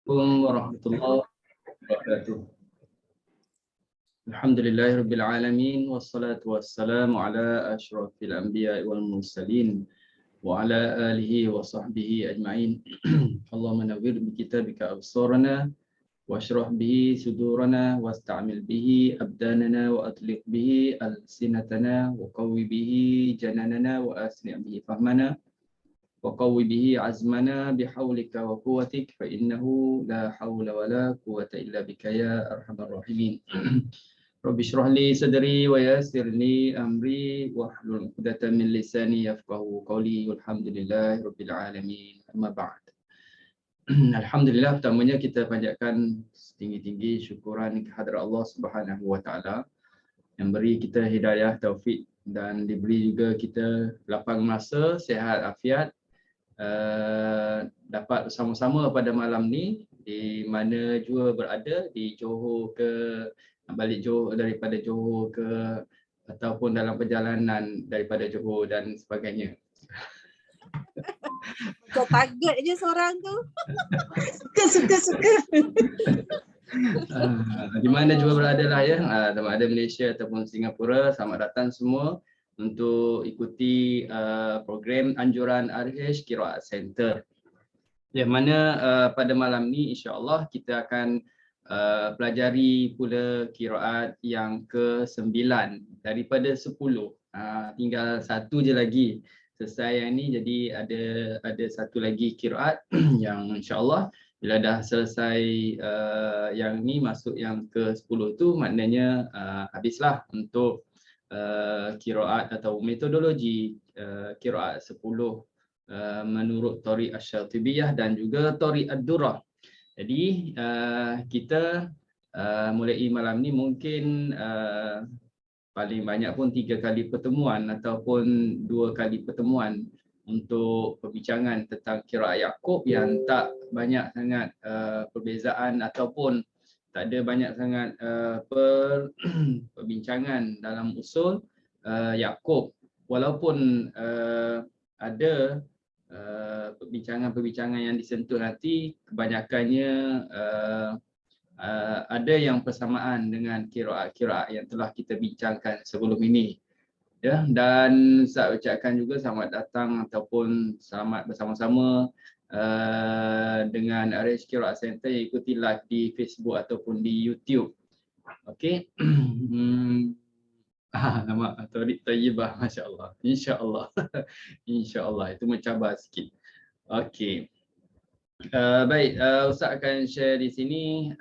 Assalamualaikum warahmatullahi wabarakatuh. Alhamdulillahirabbil alamin wassalatu wassalamu ala asyrafil anbiya'i wal mursalin wa ala alihi wa sahbihi ajma'in. Allahumma nawwir bi kitabika absarana washrah bihi sudurana wasta'mil bihi abdanana wa atliq bihi alsinatana wa qawwi bihi jananana wa asli' bihi fahmana وقوي به عزمنا بحولك وقوتك فإنه لا حول ولا قوة إلا بك يا أرحم الراحمين. رب اشرح لي صدري ويسر لي أمري واحلل عقدة من لساني يفقهوا قولي والحمد لله رب العالمين. أما بعد. Alhamdulillah, pertamanya kita panjatkan setinggi-tinggi syukuran kehadrat Allah Subhanahu wa taala yang beri kita hidayah, taufik dan diberi juga kita lapang masa, sihat, afiat, dapat bersama-sama pada malam ni di mana jua berada, di Johor ke, balik Johor, daripada Johor ke, ataupun dalam perjalanan daripada Johor dan sebagainya. Kau target je seorang tu. Suka. Di mana jua berada lah ya, sama ada Malaysia ataupun Singapura, selamat datang semua untuk ikuti program anjuran RH Qiraat Center. Yang mana pada malam ni insya-Allah kita akan pelajari pula qiraat yang ke-9 daripada 10. Tinggal satu je lagi selesai yang ni, jadi ada satu lagi qiraat yang insya-Allah bila dah selesai yang ni masuk yang ke-10 tu, maknanya habislah untuk qiraat atau metodologi qiraat 10 menurut Thariq Asy-Syatibiyah dan juga Thariq Ad-Durrah. Jadi kita mulai malam ni mungkin paling banyak pun 3 kali pertemuan ataupun 2 kali pertemuan untuk perbincangan tentang qiraat Yaqub yang tak banyak sangat perbezaan ataupun tak ada banyak sangat perbincangan dalam usul Yaqub, walaupun ada perbincangan yang disentuh nanti, kebanyakannya ada yang persamaan dengan qiraat-qiraat yang telah kita bincangkan sebelum ini. Ya, dan saya ucapkan juga selamat datang ataupun selamat bersama-sama dengan RH Qiraat Center yang ikuti live di Facebook ataupun di YouTube. Okey. Nama Thariq Thayyibah, masya-Allah. Insya-Allah. Insya-Allah, itu mencabar sikit. Okey. Baik, Ustaz akan share di sini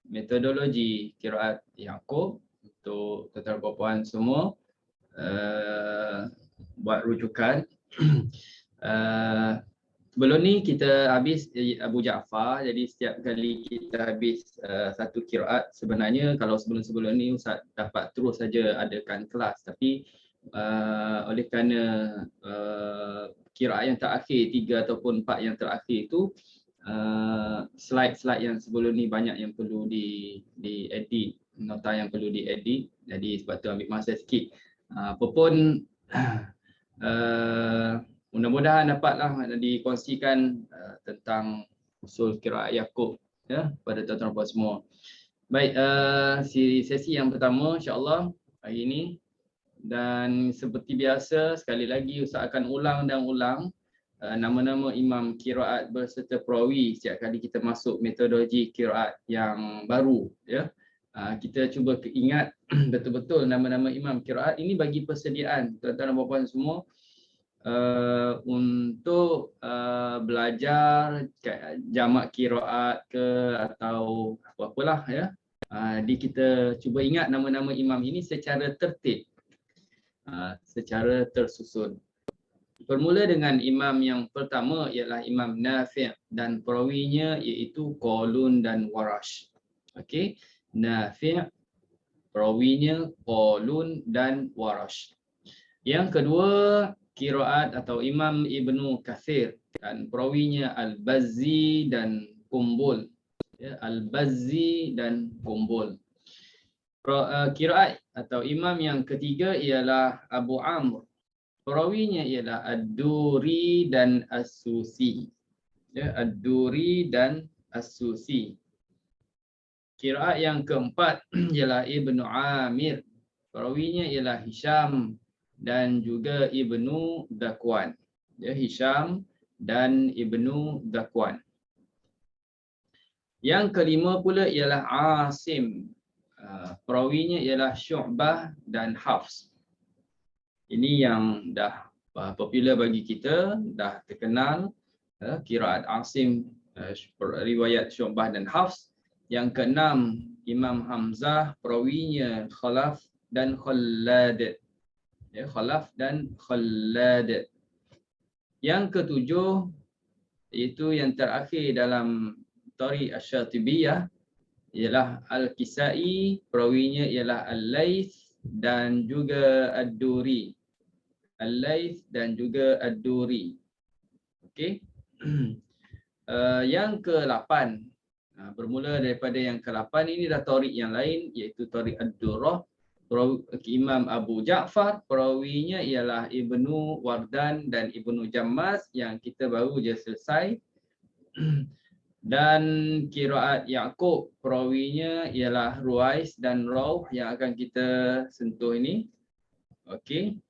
metodologi qiraat Yaqub untuk tuan-tuan dan puan semua, buat rujukan. Sebelum ni kita habis Abu Ja'far, jadi setiap kali kita habis satu qiraat, sebenarnya kalau sebelum-sebelum ni Ustaz dapat terus saja adakan kelas, tapi oleh kerana qiraat yang terakhir, 3 ataupun 4 yang terakhir itu, slide-slide yang sebelum ni banyak yang perlu diedit, nota yang perlu diedit, jadi sebab tu ambil masa sikit. Apapun mudah-mudahan dapatlah dikongsikan tentang usul qiraat Yaqub ya pada tuan-tuan puan semua. Baik, sesi yang pertama insya-Allah hari ini, dan seperti biasa sekali lagi Ustaz akan ulang dan ulang nama-nama imam qiraat berserta perawi setiap kali kita masuk metodologi qiraat yang baru ya. Kita cuba ingat betul-betul nama-nama imam qiraat ini bagi persediaan tuan-tuan dan puan-puan semua untuk belajar jamak qiraat ke atau apa-apalah ya. Jadi kita cuba ingat nama-nama imam ini secara tertib, secara tersusun. Bermula dengan imam yang pertama ialah Imam Nafi' dan perawinya iaitu Qalun dan Warash. Okey, Nafi', perawinya Qalun dan Warash. Yang kedua qiraat atau Imam Ibnu Katsir dan perawinya Al-Bazzi dan Qumbul. Ya, Al-Bazzi dan Qumbul. Qiraat atau imam yang ketiga ialah Abu Amr. Perawinya ialah Ad-Duri dan As-Susi. Ya, Ad-Duri dan As-Susi. Qiraat yang keempat ialah Ibnu Amir. Perawinya ialah Hisham dan juga Ibnu Dakwan. Ya, Hisham dan Ibnu Dakwan. Yang kelima pula ialah Asim. Perawinya ialah Syu'bah dan Hafs. Ini yang dah popular bagi kita, dah terkenal. Qiraat Asim, riwayat Syu'bah dan Hafs. Yang keenam, Imam Hamzah, perawinya Khalaf dan Khallad. Ya, Khalaf dan Khallad. Yang ketujuh, iaitu yang terakhir dalam Tariq Asy-Syatibiyah, ialah Al-Kisai, perawinya ialah Al-Laits dan juga Ad-Duri. Al-Laits dan juga Ad-Duri. Okey. Yang ke-8, bermula daripada yang ke-8 ini dah Tariq yang lain, iaitu Tariq Ad-Durrah, Imam Abu Ja'far, perawinya ialah Ibnu Wardan dan Ibnu Jammas yang kita baru je selesai. Dan qiraat Yaqub, perawinya ialah Ruwais dan Rauh yang akan kita sentuh ini. Okey.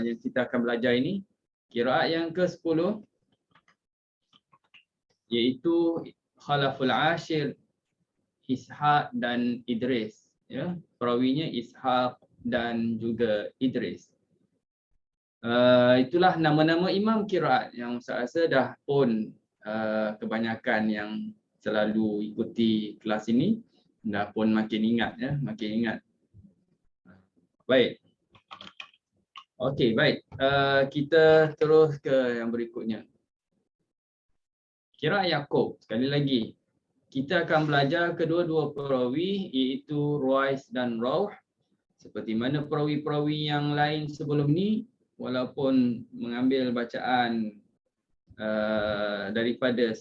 Yang kita akan belajar ini. Qiraat yang ke-10 iaitu Khalaful Ashir, Ishaq dan Idris. Ya, perawinya Ishaq dan juga Idris. Itulah nama-nama imam qiraat yang saya rasa dah pun kebanyakan yang selalu ikuti kelas ini dah pun makin ingat, ya, makin ingat. Baik. Okey, baik. Kita terus ke yang berikutnya. Qiraat Yaqub, sekali lagi. Kita akan belajar kedua-dua perawi, iaitu Ruwais dan Rauh. Seperti mana perawi-perawi yang lain sebelum ni, walaupun mengambil bacaan daripada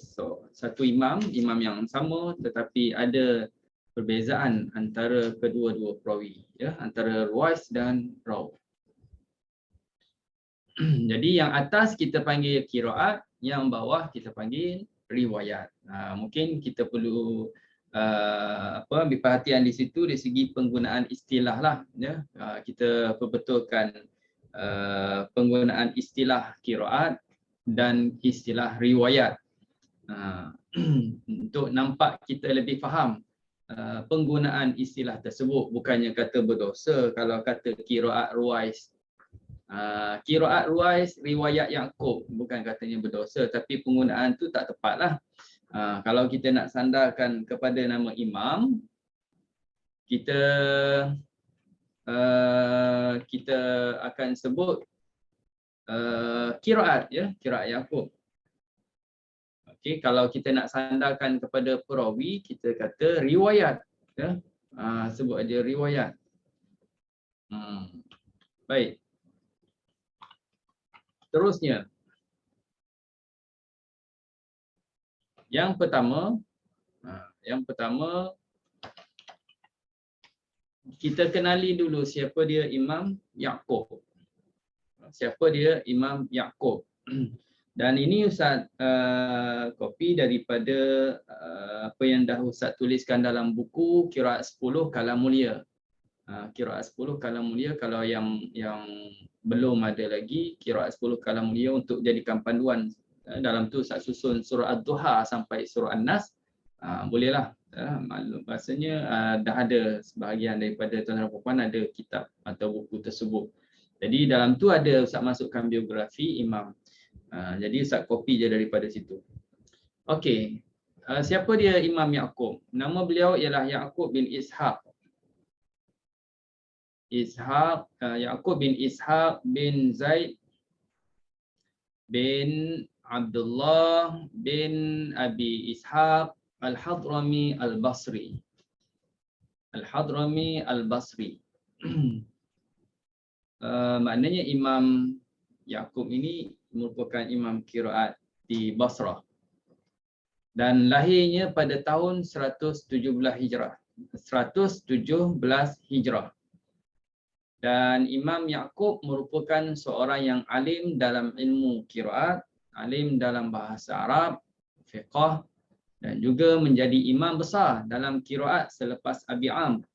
satu imam yang sama, tetapi ada perbezaan antara kedua-dua perawi, ya, antara Ruwais dan Rauh. Jadi yang atas kita panggil qiraat, yang bawah kita panggil riwayat. Mungkin kita perlu ambil perhatian di situ dari segi penggunaan istilah lah, ya. Kita perbetulkan penggunaan istilah qiraat dan istilah riwayat. Untuk nampak kita lebih faham penggunaan istilah tersebut, bukannya kata berdosa kalau kata qiraat Ruwais. Qiraat Ruwais, riwayat Yaqub, bukan katanya berdosa, tapi penggunaan tu tak tepatlah. Kalau kita nak sandarkan kepada nama imam, kita akan sebut qiraat, ya, qiraat Yaqub. Okey, kalau kita nak sandarkan kepada perawi, kita kata riwayat, ya. Sebut aja riwayat. Baik. Terusnya, yang pertama kita kenali dulu siapa dia Imam Yaqub. Siapa dia Imam Yaqub? Dan ini Ustaz copy daripada apa yang dah Ustaz tuliskan dalam buku Qiraat 10 Kalam Mulia. Qiraat 10 Kalam Mulia, kalau yang belum ada lagi Qiraat 10 Kalam Mulia untuk jadikan panduan, dalam tu Ustaz susun surah Ad-Duha sampai surah An-Nas, bolehlah. Maklum bahasanya dah ada sebahagian daripada tuan-tuan dan puan ada kitab atau buku tersebut. Jadi dalam tu ada Ustaz masukkan biografi imam. Jadi Ustaz copy je daripada situ. Okey. Siapa dia Imam Yaqub? Nama beliau ialah Yaqub bin Ishaq. Yaqub bin Ishaq bin Zaid bin Abdullah bin Abi Ishaq Al-Hadrami Al-Basri. Al-Hadrami Al-Basri. Maknanya Imam Yaqub ini merupakan imam qiraat di Basrah. Dan lahirnya pada tahun 117 Hijrah. 117 Hijrah. Dan Imam Yaqub merupakan seorang yang alim dalam ilmu qiraat, alim dalam bahasa Arab, fiqh, dan juga menjadi imam besar dalam qiraat selepas Abi Amr.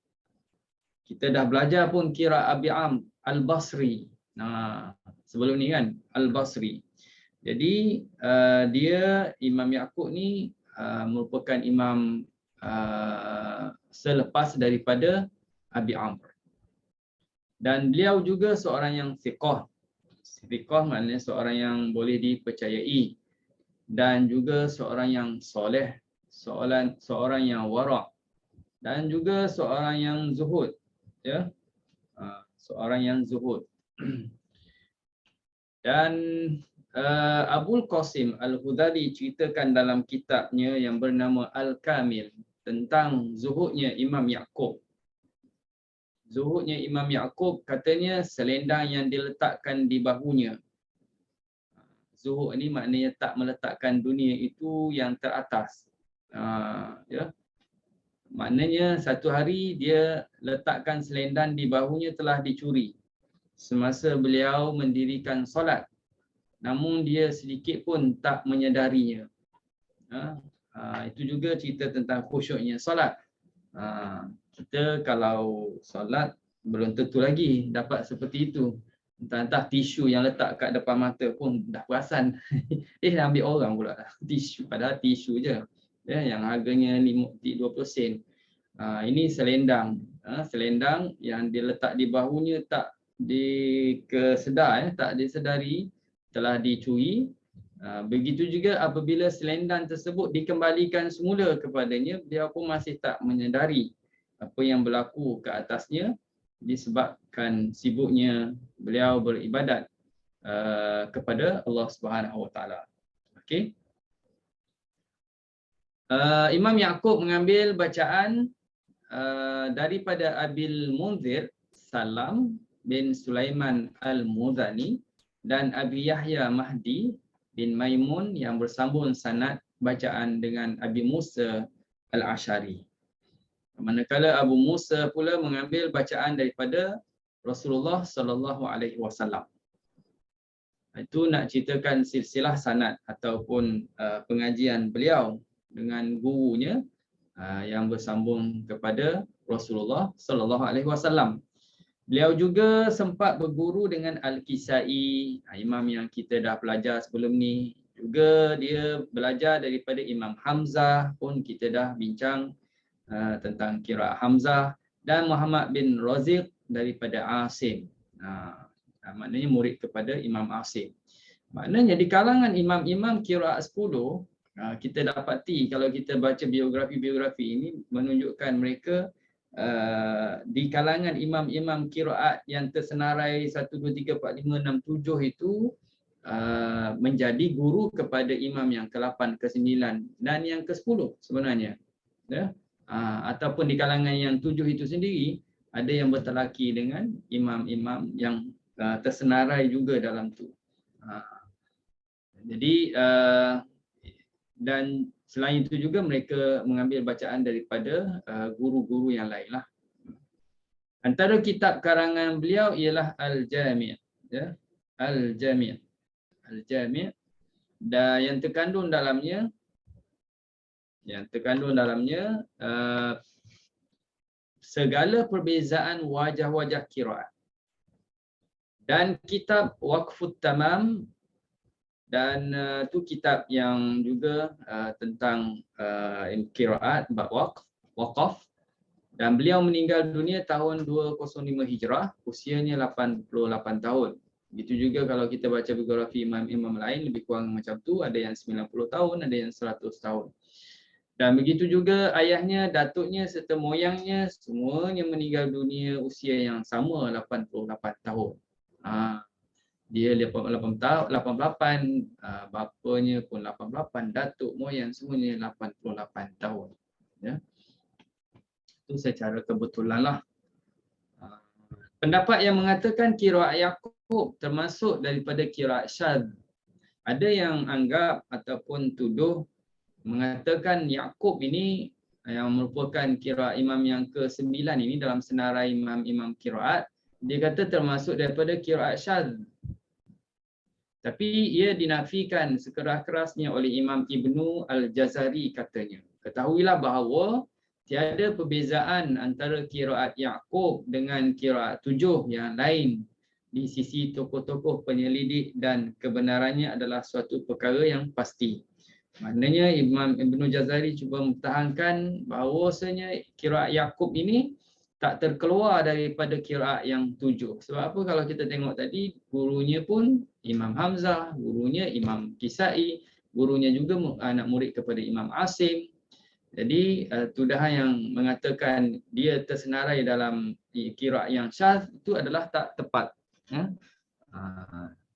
Kita dah belajar pun qiraat Abi Amr Al-Basri. Nah, sebelum ni kan Al-Basri. Jadi dia Imam Yaqub ni merupakan imam selepas daripada Abi Amr. Dan beliau juga seorang yang thiqah. Thiqah maknanya seorang yang boleh dipercayai dan juga seorang yang soleh, seorang yang wara' dan juga seorang yang zuhud, ya. Seorang yang zuhud. Dan Abul Qasim Al-Hudali ceritakan dalam kitabnya yang bernama Al-Kamil tentang zuhudnya Imam Yaqub. Zuhudnya Imam Yaqub katanya selendang yang diletakkan di bahunya. Zuhud ni maknanya tak meletakkan dunia itu yang teratas. Ya. Maknanya satu hari dia letakkan selendang di bahunya telah dicuri semasa beliau mendirikan solat. Namun dia sedikit pun tak menyedarinya. Itu juga cerita tentang khusyuknya solat. Kita kalau solat belum tentu lagi dapat seperti itu. Entah-entah tisu yang letak kat depan mata pun dah perasan. Dah ambil orang pula tisu, padahal tisu je. Ya, yang harganya 20 sen. Ini selendang. Selendang yang diletak di bahunya tak dikesedar, tak disedari telah dicuri. Begitu juga apabila selendang tersebut dikembalikan semula kepadanya, dia pun masih tak menyedari apa yang berlaku ke atasnya disebabkan sibuknya beliau beribadat kepada Allah Subhanahu Wa Taala. Okey. Imam Yaqub mengambil bacaan daripada Abil Munzir Salam bin Sulaiman Al-Muzani dan Abi Yahya Mahdi bin Maimun yang bersambung sanad bacaan dengan Abi Musa Al-Ash'ari. Manakala Abu Musa pula mengambil bacaan daripada Rasulullah sallallahu alaihi wasallam. Itu nak ceritakan silsilah sanad ataupun pengajian beliau dengan gurunya yang bersambung kepada Rasulullah sallallahu alaihi wasallam. Beliau juga sempat berguru dengan Al-Kisai, imam yang kita dah belajar sebelum ni. Juga dia belajar daripada Imam Hamzah pun kita dah bincang tentang qiraat Hamzah, dan Muhammad bin Raziq daripada Asim. Maknanya murid kepada Imam Asim. Maknanya di kalangan imam-imam qiraat 10, kita dapati kalau kita baca biografi-biografi ini menunjukkan mereka di kalangan imam-imam qiraat yang tersenarai 1, 2, 3, 4, 5, 6, 7 itu menjadi guru kepada imam yang ke-8, ke-9 dan yang ke-10 sebenarnya. Ya? Ataupun di kalangan yang 7 itu sendiri ada yang bertelaki dengan imam-imam yang tersenarai juga dalam tu. Jadi dan selain itu juga mereka mengambil bacaan daripada guru-guru yang lain lah. Antara kitab karangan beliau ialah Al-Jami', ya. Al-Jami'. Al-Jami' dan yang terkandung dalamnya segala perbezaan wajah-wajah qiraat. Dan kitab Waqfut Tamam, dan tu kitab yang juga tentang qiraat bab waqaf, dan beliau meninggal dunia tahun 205 Hijrah, usianya 88 tahun. Begitu juga kalau kita baca biografi imam-imam lain lebih kurang macam tu, ada yang 90 tahun, ada yang 100 tahun. Dan begitu juga ayahnya, datuknya serta moyangnya semuanya meninggal dunia usia yang sama, 88 tahun. Dia 88, bapanya pun 88, datuk, moyang semuanya 88 tahun. Ya. Itu secara kebetulan lah. Pendapat yang mengatakan qiraat Yaqub termasuk daripada qiraat syadz. Ada yang anggap ataupun tuduh mengatakan Yaqub ini yang merupakan qiraat imam yang ke-9 ini dalam senarai imam-imam qiraat, dia kata termasuk daripada qiraat syadz. Tapi ia dinafikan sekeras-kerasnya oleh Imam Ibnu Al-Jazari katanya. Ketahuilah bahawa tiada perbezaan antara qiraat Yaqub dengan qiraat 7 yang lain di sisi tokoh-tokoh penyelidik dan kebenarannya adalah suatu perkara yang pasti. Maknanya Imam Ibnu Jazari cuba mempertahankan bahawasanya qiraat Yaqub ini tak terkeluar daripada qiraat yang 7. Sebab apa? Kalau kita tengok tadi, gurunya pun Imam Hamzah, gurunya Imam Kisai, gurunya juga anak murid kepada Imam Asim. Jadi tuduhan yang mengatakan dia tersenarai dalam qiraat yang syadz itu adalah tak tepat.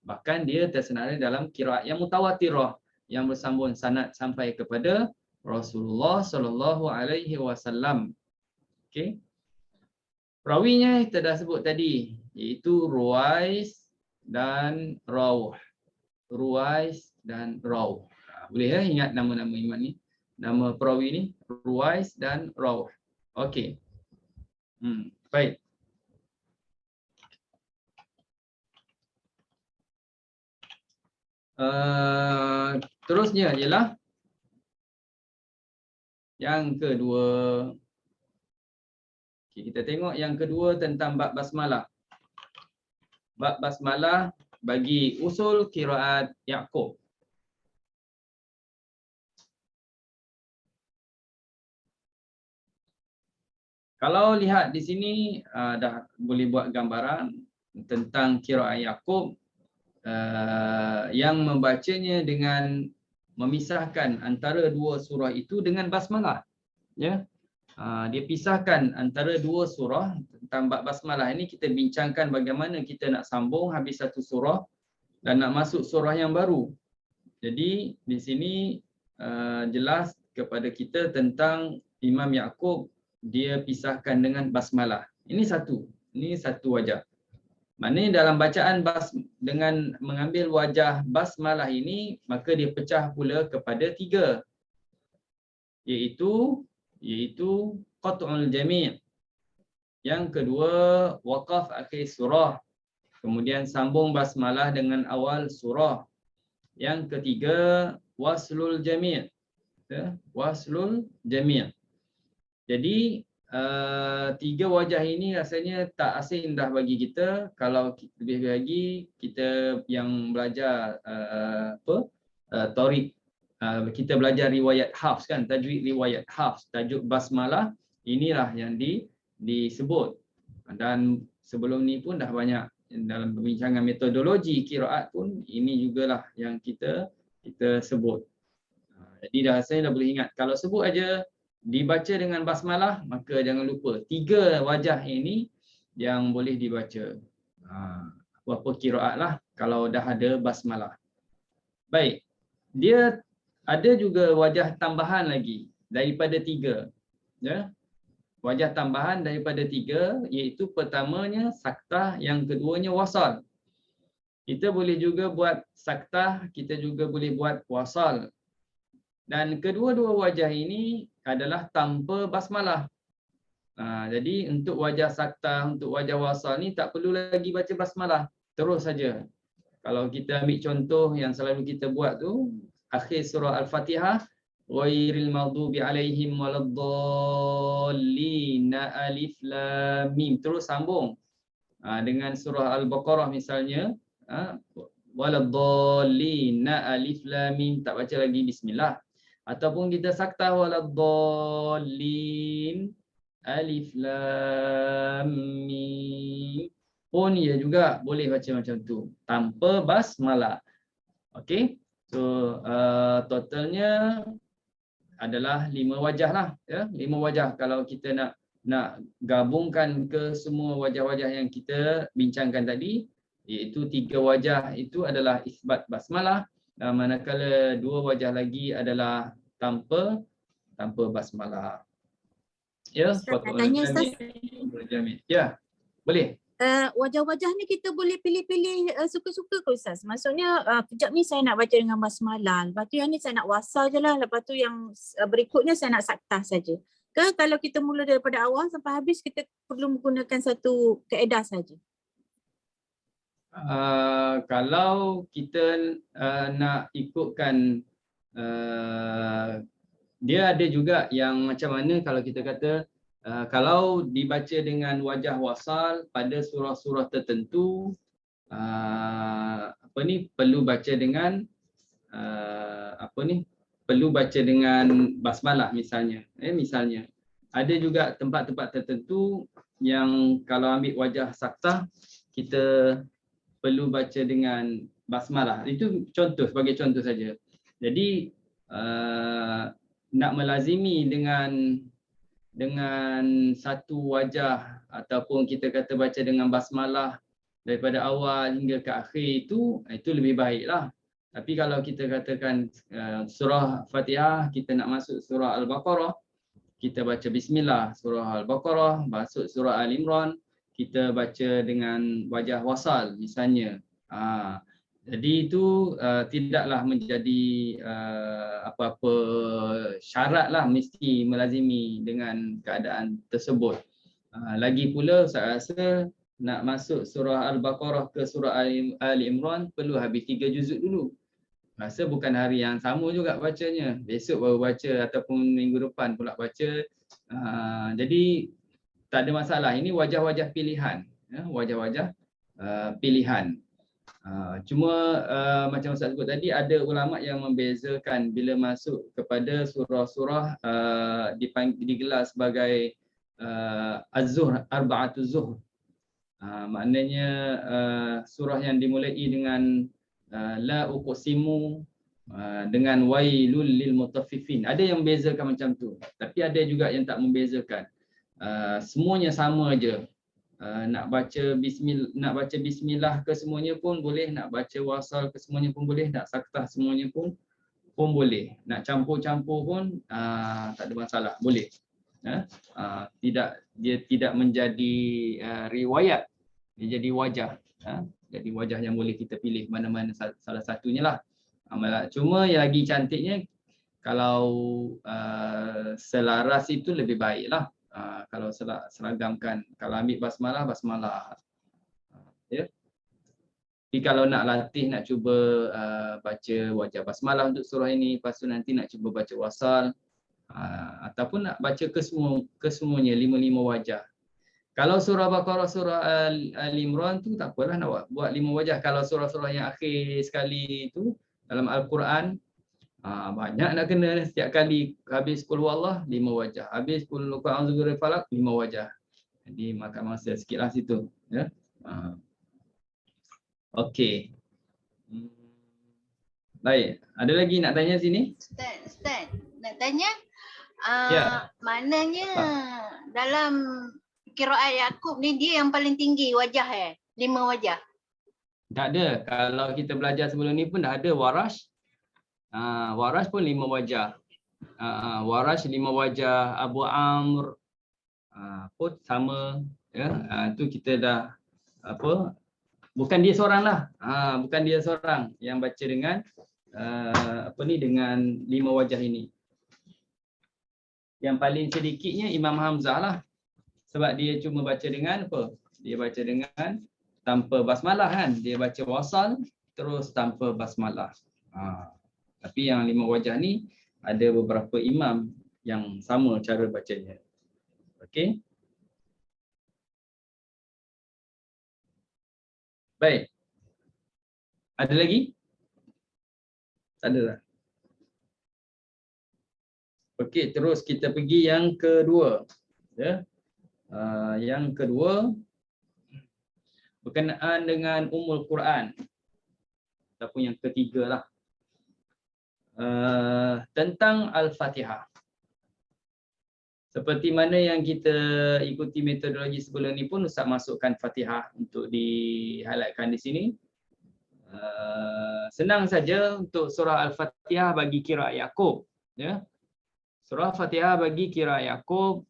Bahkan dia tersenarai dalam qiraat yang mutawatirah yang bersambung sanad sampai kepada Rasulullah sallallahu alaihi wasallam. Okey. Perawinya kita dah sebut tadi, iaitu Ruwais dan Rawh. Ruwais dan Rawh. Boleh ya ingat nama-nama imam ni? Nama perawi ni Ruwais dan Rawh. Okey. Baik. Terusnya ialah yang kedua. Okay, kita tengok yang kedua tentang bab basmalah. Bab basmalah bagi usul qiraat Yaqub. Kalau lihat di sini dah boleh buat gambaran tentang qiraat Yaqub yang membacanya dengan memisahkan antara dua surah itu dengan basmalah. Ya. Dia pisahkan antara dua surah. Tentang bab basmalah ini kita bincangkan bagaimana kita nak sambung habis satu surah dan nak masuk surah yang baru. Jadi di sini jelas kepada kita tentang Imam Yaqub, dia pisahkan dengan basmalah. Ini satu wajah. Maknanya dalam bacaan dengan mengambil wajah basmalah ini, maka dia pecah pula kepada 3. Iaitu qat'ul jami'. Yang kedua, waqaf akhir surah. Kemudian sambung basmalah dengan awal surah. Yang ketiga, waslul jami'. Waslul jami'. Jadi 3 wajah ini rasanya tak asing dah bagi kita. Kalau lebih lagi kita yang belajar Tariq, kita belajar riwayat Hafs kan, tajwid riwayat Hafs, tajuk basmalah inilah yang disebut. Dan sebelum ni pun dah banyak dalam perbincangan metodologi qiraat pun ini jugalah yang kita sebut. Jadi dah rasanya dah boleh ingat. Kalau sebut aja dibaca dengan basmalah, maka jangan lupa 3 wajah ini yang boleh dibaca. Apa qiraat lah kalau dah ada basmalah. Baik. Dia ada juga wajah tambahan lagi daripada 3. Ya. Wajah tambahan daripada 3 iaitu pertamanya saktah, yang keduanya wasal. Kita boleh juga buat saktah, kita juga boleh buat wasal. Dan kedua-dua wajah ini adalah tanpa basmalah. Jadi untuk wajah saktah, untuk wajah wasal ni tak perlu lagi baca basmalah. Terus saja. Kalau kita ambil contoh yang selalu kita buat tu, akhir surah Al-Fatihah, ghairil maghdubi alaihim waladdallin, alif lam mim, terus sambung dengan surah Al-Baqarah misalnya, waladdallin, alif lam mim, tak baca lagi bismillah. Ataupun kita saktah waladdallin, alif lam mim, pun ia juga boleh baca macam tu tanpa basmalah. Okey. So totalnya adalah 5 wajah lah, ya, 5 wajah kalau kita nak gabungkan ke semua wajah-wajah yang kita bincangkan tadi, iaitu 3 wajah itu adalah isbat basmalah, manakala 2 wajah lagi adalah tanpa basmalah. Ya, Ustaz, nak tanya Ustaz. Ya, boleh. Wajah-wajah ni kita boleh pilih-pilih suka-suka ke Ustaz? Maksudnya kejap ni saya nak baca dengan basmalah, lepas tu yang ni saya nak wasal je lah, lepas tu yang berikutnya saya nak saktah saja. Ke kalau kita mula daripada awal sampai habis kita perlu menggunakan satu kaedah saja? Kalau kita nak ikutkan, dia ada juga yang macam mana kalau kita kata kalau dibaca dengan wajah wasal pada surah-surah tertentu, perlu baca dengan perlu baca dengan basmalah misalnya. Misalnya ada juga tempat-tempat tertentu yang kalau ambil wajah saktah kita perlu baca dengan basmalah. Itu contoh, sebagai contoh saja. Jadi nak melazimi dengan satu wajah ataupun kita kata baca dengan basmalah daripada awal hingga ke akhir itu lebih baiklah. Tapi kalau kita katakan surah Fatihah, kita nak masuk surah Al-Baqarah, kita baca bismillah. Surah Al-Baqarah, masuk surah Al-Imran, kita baca dengan wajah wasal misalnya. Jadi itu tidaklah menjadi apa-apa syaratlah mesti melazimi dengan keadaan tersebut. Lagi pula saya rasa nak masuk surah Al-Baqarah ke surah Al-Imran perlu habis 3 juzuk dulu. Rasa bukan hari yang sama juga bacanya. Besok baru baca ataupun minggu depan pula baca. Jadi tak ada masalah. Ini wajah-wajah pilihan. Wajah-wajah pilihan. Cuma macam Ustaz sebut tadi, ada ulama yang membezakan bila masuk kepada surah-surah digelar sebagai Az-Zuhr, Arba'atuz Zuhr. Maknanya surah yang dimulai dengan la uqsimu dengan wailul lil mutaffifin. Ada yang membezakan macam tu, tapi ada juga yang tak membezakan. Semuanya sama aja. Nak baca bismillah ke semuanya pun boleh, nak baca wasal ke semuanya pun boleh, nak saktah semuanya pun boleh. Nak campur-campur pun tak ada masalah, boleh. Dia tidak menjadi riwayat, dia jadi wajah. Jadi wajah yang boleh kita pilih mana-mana salah satunya lah. Cuma yang lagi cantiknya kalau selaras itu lebih baik lah. Kalau seragamkan, kalau ambil basmalah, basmalah. Ya. Tapi kalau nak latih, nak cuba baca wajah basmalah untuk surah ini, lepas tu nanti nak cuba baca wasal, ataupun nak baca ke semuanya 5 wajah. Kalau surah Baqarah, surah Al-Imran tu tak apalah nak buat 5 wajah. Kalau surah-surah yang akhir sekali itu dalam Al-Quran, banyak nak kena. Setiap kali habis qul huwallah 5 wajah, habis qul a'udzu birabbil falaq 5 wajah. Jadi makan masa sikitlah situ, ya. Okey. Baik, ada lagi nak tanya sini? Ustaz, nak tanya Ya. maknanya dalam qiraat Yaqub ni dia yang paling tinggi wajah 5 wajah. Tak ada. Kalau kita belajar sebelum ni pun dah ada Warash. Warash pun 5 wajah. Warash 5 wajah, Abu Amr pun sama, ya. Tu kita dah bukan dia seorang lah. Bukan dia seorang yang baca dengan dengan 5 wajah ini. Yang paling sedikitnya Imam Hamzah lah. Sebab dia cuma baca dengan apa? Dia baca dengan tanpa basmalah kan. Dia baca wasal terus tanpa basmalah. Tapi yang 5 wajah ni ada beberapa imam yang sama cara bacanya. Okey. Baik. Ada lagi? Tak ada lah. Okey, terus kita pergi yang kedua. Ya. Yang kedua berkenaan dengan Ummul Quran. Ataupun yang ketiga lah. Tentang Al-Fatihah. Seperti mana yang kita ikuti metodologi sebelum ni pun, Ustaz masukkan Fatihah untuk di-highlightkan di sini. Senang saja untuk surah Al-Fatihah bagi qiraat Yaqub, ya. Surah Fatihah bagi qiraat Yaqub,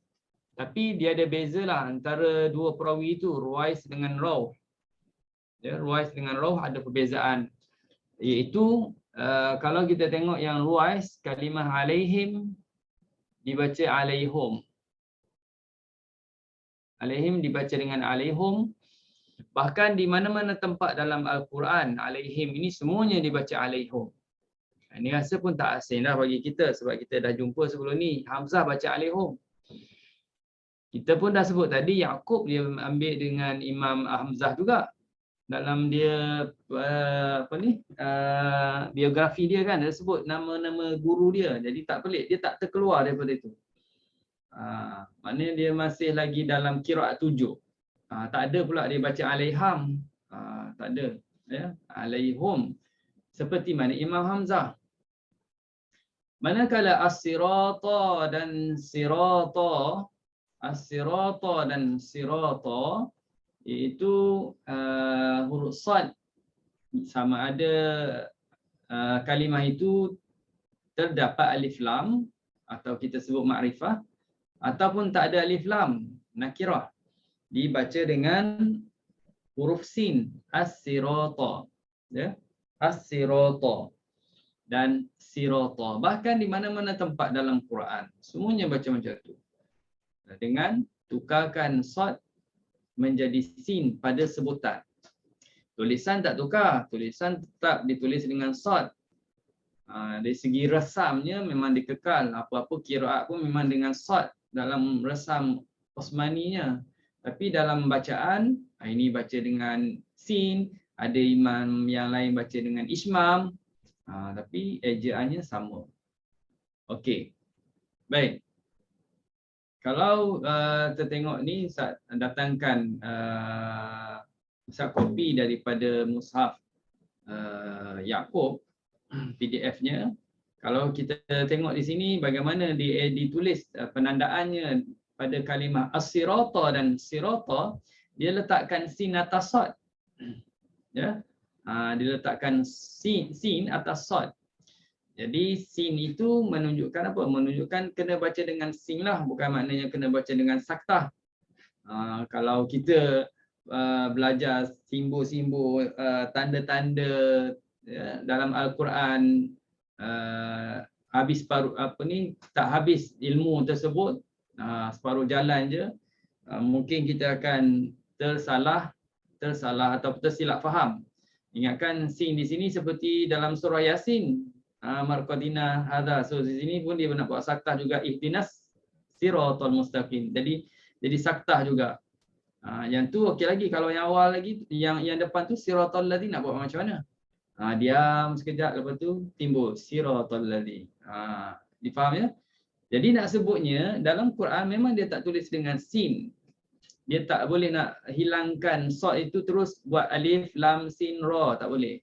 tapi dia ada bezalah antara dua perawi itu, Ruwais dengan Rawh. Ya, Ruwais dengan Rawh ada perbezaan, iaitu kalau kita tengok yang Ruwais, kalimah alaihim dibaca alaihum. Alaihim dibaca dengan alaihum. Bahkan di mana-mana tempat dalam Al-Quran, alaihim ini semuanya dibaca alaihum. Ini rasa pun tak asing dah bagi kita sebab kita dah jumpa sebelum ni. Hamzah baca alaihum. Kita pun dah sebut tadi, Yaqub dia ambil dengan Imam Hamzah juga. Dalam dia biografi dia kan, dia sebut nama-nama guru dia. Jadi tak pelik, dia tak terkeluar daripada itu. Maknanya dia masih lagi dalam qiraat 7. Tak ada pula dia baca alaiham. Tak ada. Ya? Alaihum. Seperti mana Imam Hamzah. Manakala as-sirata dan sirata, as-sirata dan sirata, iaitu huruf sad, sama ada kalimah itu terdapat alif lam atau kita sebut makrifah, ataupun tak ada alif lam, nakirah, dibaca dengan huruf sin, as-sirata, ya, as-sirata dan sirata. Bahkan di mana-mana tempat dalam Quran semuanya baca macam tu, dengan tukarkan sad menjadi sin pada sebutan. Tulisan tak tukar, tulisan tetap ditulis dengan sad. Dari segi resamnya memang dikekal, apa-apa qiraat pun memang dengan sad dalam resam Osmaninya. Tapi dalam bacaan, ini baca dengan sin, ada imam yang lain baca dengan ismam, tapi ejaannya sama. Okey. Baik. Kalau kita tengok ni, Ustaz datangkan Ustaz kopi daripada mushaf Yaqub, PDF-nya. Kalau kita tengok di sini bagaimana ditulis penandaannya pada kalimah as-sirata dan sirata, dia letakkan sin atas sad. Ya. Dia letakkan sin atas sad. Jadi sin itu menunjukkan apa? Menunjukkan kena baca dengan sin lah, bukan maknanya kena baca dengan saktah. Kalau kita belajar simbol-simbol, tanda-tanda dalam Al-Quran, habis tak habis ilmu tersebut, separuh jalan je, mungkin kita akan tersalah atau tersilap faham. Ingatkan sin di sini seperti dalam surah Yasin, marqadina hadza. So di sini pun dia nak buat saktah juga, ihdinas siratal mustaqim. Jadi saktah juga. Yang tu okey lagi. Kalau yang awal lagi, yang depan tu siratal ladzi, nak buat macam mana? Diam sekejap, lepas tu timbul siratal ladzi. Difaham ya? Jadi nak sebutnya dalam Quran memang dia tak tulis dengan sin. Dia tak boleh nak hilangkan sad itu terus buat alif lam sin ra, tak boleh.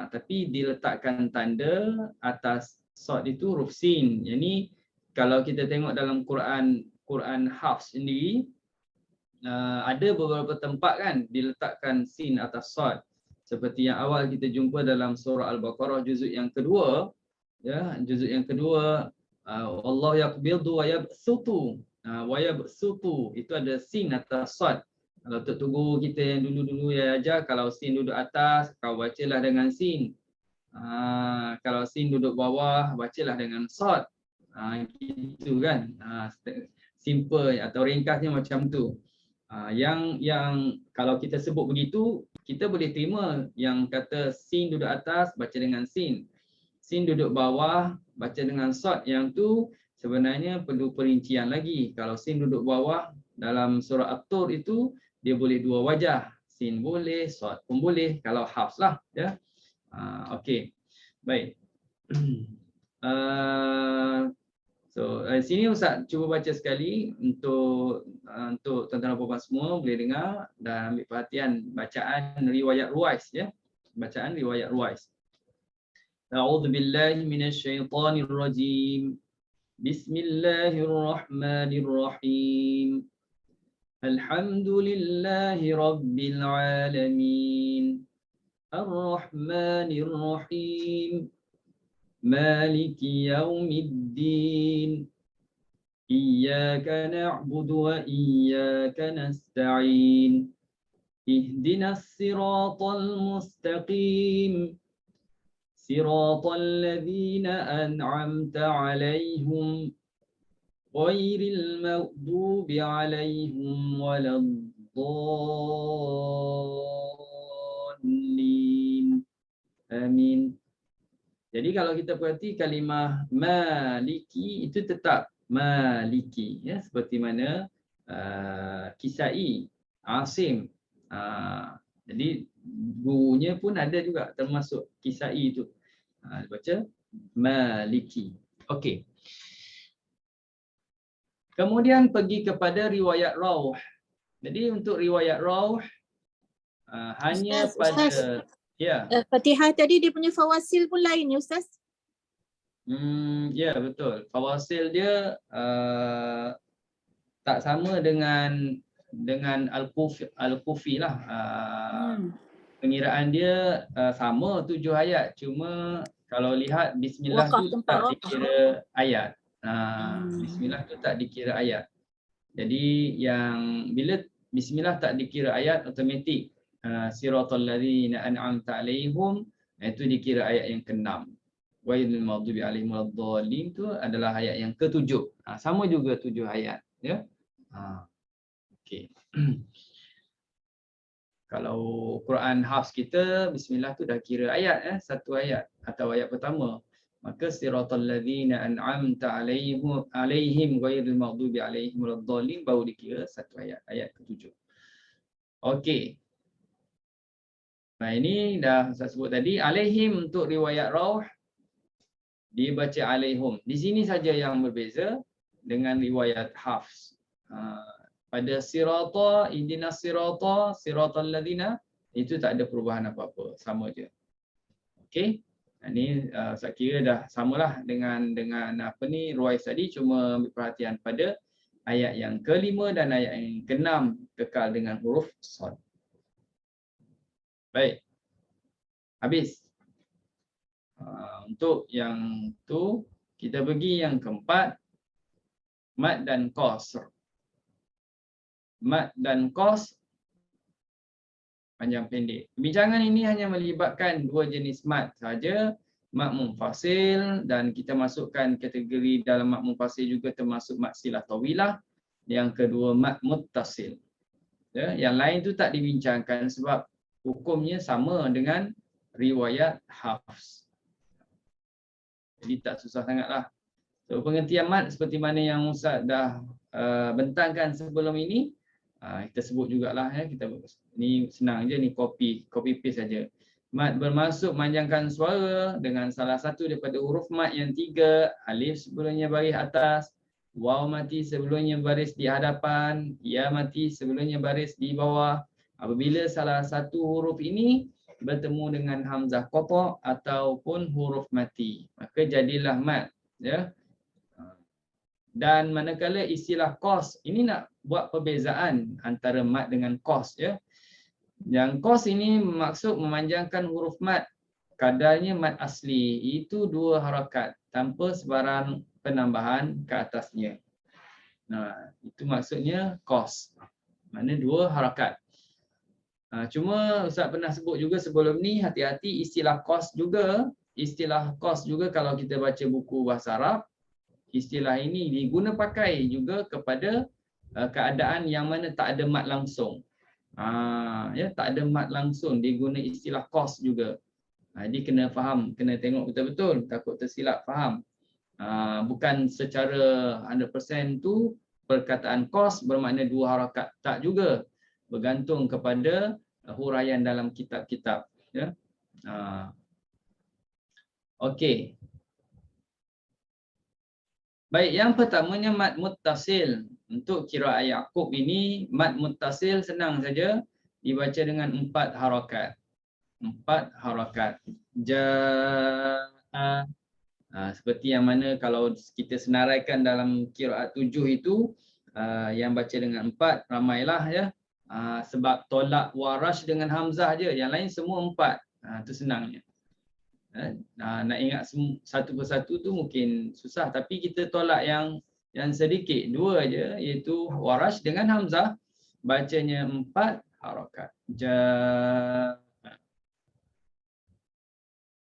Tapi diletakkan tanda atas sad itu huruf sin. Yang ni kalau kita tengok dalam Quran Hafs sendiri, ada beberapa tempat kan diletakkan sin atas sad. Seperti yang awal kita jumpa dalam surah Al-Baqarah juzuk yang kedua, ya, juzuk yang kedua, Allah yaqbidu wa yabsutu. Wa yabsutu itu ada sin atas sad. Kalau untuk guru kita yang dulu-dulu ya ajar, kalau sin duduk atas, kau bacalah dengan sin. Kalau sin duduk bawah, bacalah dengan sad. Gitu kan. Simple atau ringkasnya macam tu. Yang kalau kita sebut begitu, kita boleh terima yang kata sin duduk atas, baca dengan sin. Sin duduk bawah, baca dengan sad. Yang tu sebenarnya perlu perincian lagi. Kalau sin duduk bawah dalam surah At-Tur itu, dia boleh dua wajah. Sin boleh, sad pun boleh. Kalau Hafs lah. Ya. Okey. Baik. So sini Ustaz cuba baca sekali untuk tuan-tuan dan puan-puan semua boleh dengar dan ambil perhatian bacaan riwayat Ruwais, ya. Bacaan riwayat Ruwais. A'udzu billahi minasyaitonir rajim. Bismillahirrahmanirrahim. Alhamdulillahi rabbil alamin. Ar-Rahmanir Rahim. Maliki yaumiddin. Iyyaka na'budu wa iyyaka nasta'in. Ihdinas siratal mustaqim. Siratal ladzina an'amta 'alaihim ghairil maghdubi 'alaihim waladdallin. waladdallin. Amin. Jadi kalau kita perhati kalimah maliki itu tetap maliki, ya, seperti mana Kisai, Asim. Jadi gurunya pun ada juga termasuk Kisai itu. Baca maliki. Okey. Kemudian pergi kepada riwayat Rauh. Jadi untuk riwayat Rauh hanya pada ya. Fatihah tadi dia punya fawasil pun lain ya Ustaz? Ya betul. Fawasil dia tak sama dengan Al-Kufi lah. Pengiraan dia sama 7 ayat, cuma kalau lihat bismillah Wakaf tu tempat tak wakaf. dikira ayat. Bismillah tu tak dikira ayat. Jadi yang bila bismillah tak dikira ayat, automatik siratal ladzina an'amta alaihim itu dikira ayat yang ke-6. Ghairil maghdubi alaihim waladdallin tu adalah ayat yang ke-7. Sama juga 7 ayat, ya. Okey. Kalau Quran Hafs kita bismillah tu dah kira ayat, satu ayat atau ayat pertama. Maka siratal ladzina an'amta alaihim ghairil maghdubi alaihim waladdallin baru dikira satu ayat, ayat ke-7. Okey. Nah, ini dah saya sebut tadi, alaihim untuk riwayat Rauh dibaca alaihum. Di sini saja yang berbeza dengan riwayat Hafs. Pada sirata, ihdinas sirata, siratal ladzina, itu tak ada perubahan apa-apa, sama je. Okey. Ini saya kira dah samalah dengan apa ni Ruwais tadi, cuma ambil perhatian pada ayat yang ke-5 dan ayat yang ke-6 kekal dengan huruf shad. Baik. Habis. Untuk yang tu kita pergi yang keempat, mad dan qasr. Mad dan qasr panjang pendek. Perbincangan ini hanya melibatkan dua jenis mad saja, mad munfasil, dan kita masukkan kategori dalam mad munfasil juga termasuk mad silah tawilah. Yang kedua mad muttasil. Ya, yang lain tu tak dibincangkan sebab hukumnya sama dengan riwayat Hafs. Jadi tak susah sangatlah. So, pengertian mad seperti mana yang Ustaz dah bentangkan sebelum ini, kita sebut jugalah, ya. Ini senang je, ni copy paste saja. Mad bermaksud memanjangkan suara dengan salah satu daripada huruf mad yang 3, alif sebelumnya baris atas, waw mati sebelumnya baris di hadapan, ya mati sebelumnya baris di bawah. Apabila salah satu huruf ini bertemu dengan hamzah qata ataupun huruf mati, maka jadilah mad, ya. Dan manakala istilah qas, ini nak buat perbezaan antara mad dengan qas, ya. Yang qas ini maksud memanjangkan huruf mad, kadarnya mad asli, itu 2 harakat tanpa sebarang penambahan ke atasnya. Nah, itu maksudnya qas. Maknanya 2 harakat. Cuma Ustaz pernah sebut juga sebelum ni, hati-hati istilah qas juga. Istilah qas juga kalau kita baca buku bahasa Arab, istilah ini diguna pakai juga kepada keadaan yang mana tak ada mad langsung. Ya, tak ada mad langsung, dia guna istilah qas juga. Jadi kena faham, kena tengok betul-betul, takut tersilap faham. Bukan secara 100% tu perkataan qas bermakna 2 harakat, tak juga. Bergantung kepada huraian dalam kitab-kitab, ya. Okey. Baik, yang pertamanya mad muttasil. Untuk qiraat Yaqub ini, mad muttasil senang saja dibaca dengan 4 harakat. 4 harakat. Ja'a. Seperti yang mana kalau kita senaraikan dalam qiraat 7 itu, yang baca dengan 4 ramailah, ya. Sebab tolak warash dengan hamzah je, yang lain semua 4. Itu senangnya. Nak ingat satu persatu tu mungkin susah, tapi kita tolak yang sedikit, 2 aja, iaitu warash dengan hamzah, bacanya 4 harakat.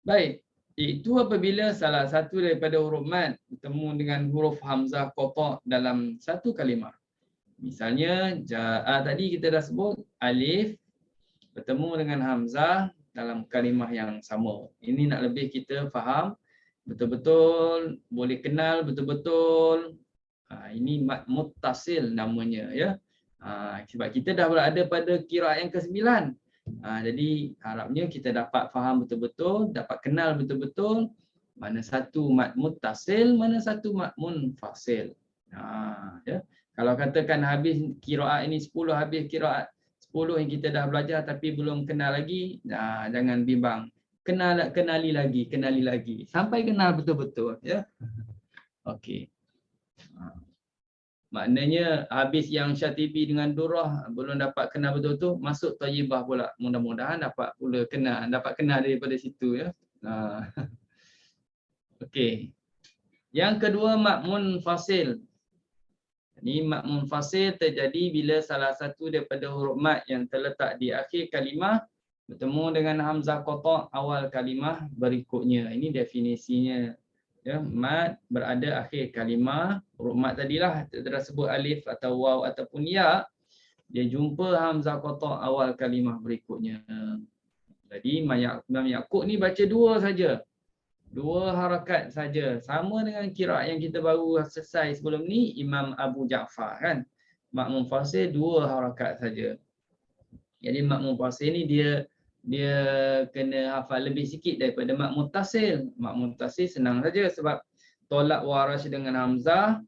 Baik, itu apabila salah satu daripada huruf mad bertemu dengan huruf hamzah qata dalam satu kalimah. Misalnya tadi kita dah sebut alif bertemu dengan hamzah dalam kalimah yang sama. Ini nak lebih kita faham betul-betul, boleh kenal betul-betul. Ini mad muttasil namanya ya. Sebab kita dah berada pada qiraat yang ke-9. Jadi harapnya kita dapat faham betul-betul, dapat kenal betul-betul mana satu mad muttasil, mana satu mad munfasil. Ya. Kalau katakan habis qiraat ini 10, habis qiraat 10 yang kita dah belajar tapi belum kenal lagi, jangan bimbang. Kenali lagi sampai kenal betul-betul ya. Okey. Maknanya habis yang Syatibi dengan Durrah belum dapat kenal betul-betul, masuk Thayyibah pula. Mudah-mudahan dapat pula kenal daripada situ ya. Okey. Yang kedua mad munfasil. Ini mad munfasil terjadi bila salah satu daripada huruf mad yang terletak di akhir kalimah bertemu dengan hamzah qata' awal kalimah berikutnya. Ini definisinya. Ya, mad berada akhir kalimah. Huruf mad tadilah kita sebut alif atau waw ataupun ya. Dia jumpa hamzah qata' awal kalimah berikutnya. Jadi Imam Yaqub ni baca dua saja. Dua harakat saja. Sama dengan qiraat yang kita baru selesai sebelum ni, Imam Abu Ja'far kan. Mad munfasil dua harakat saja. Jadi mad munfasil ni dia kena hafal lebih sikit daripada mad muttasil. Mad muttasil senang saja sebab tolak warash dengan hamzah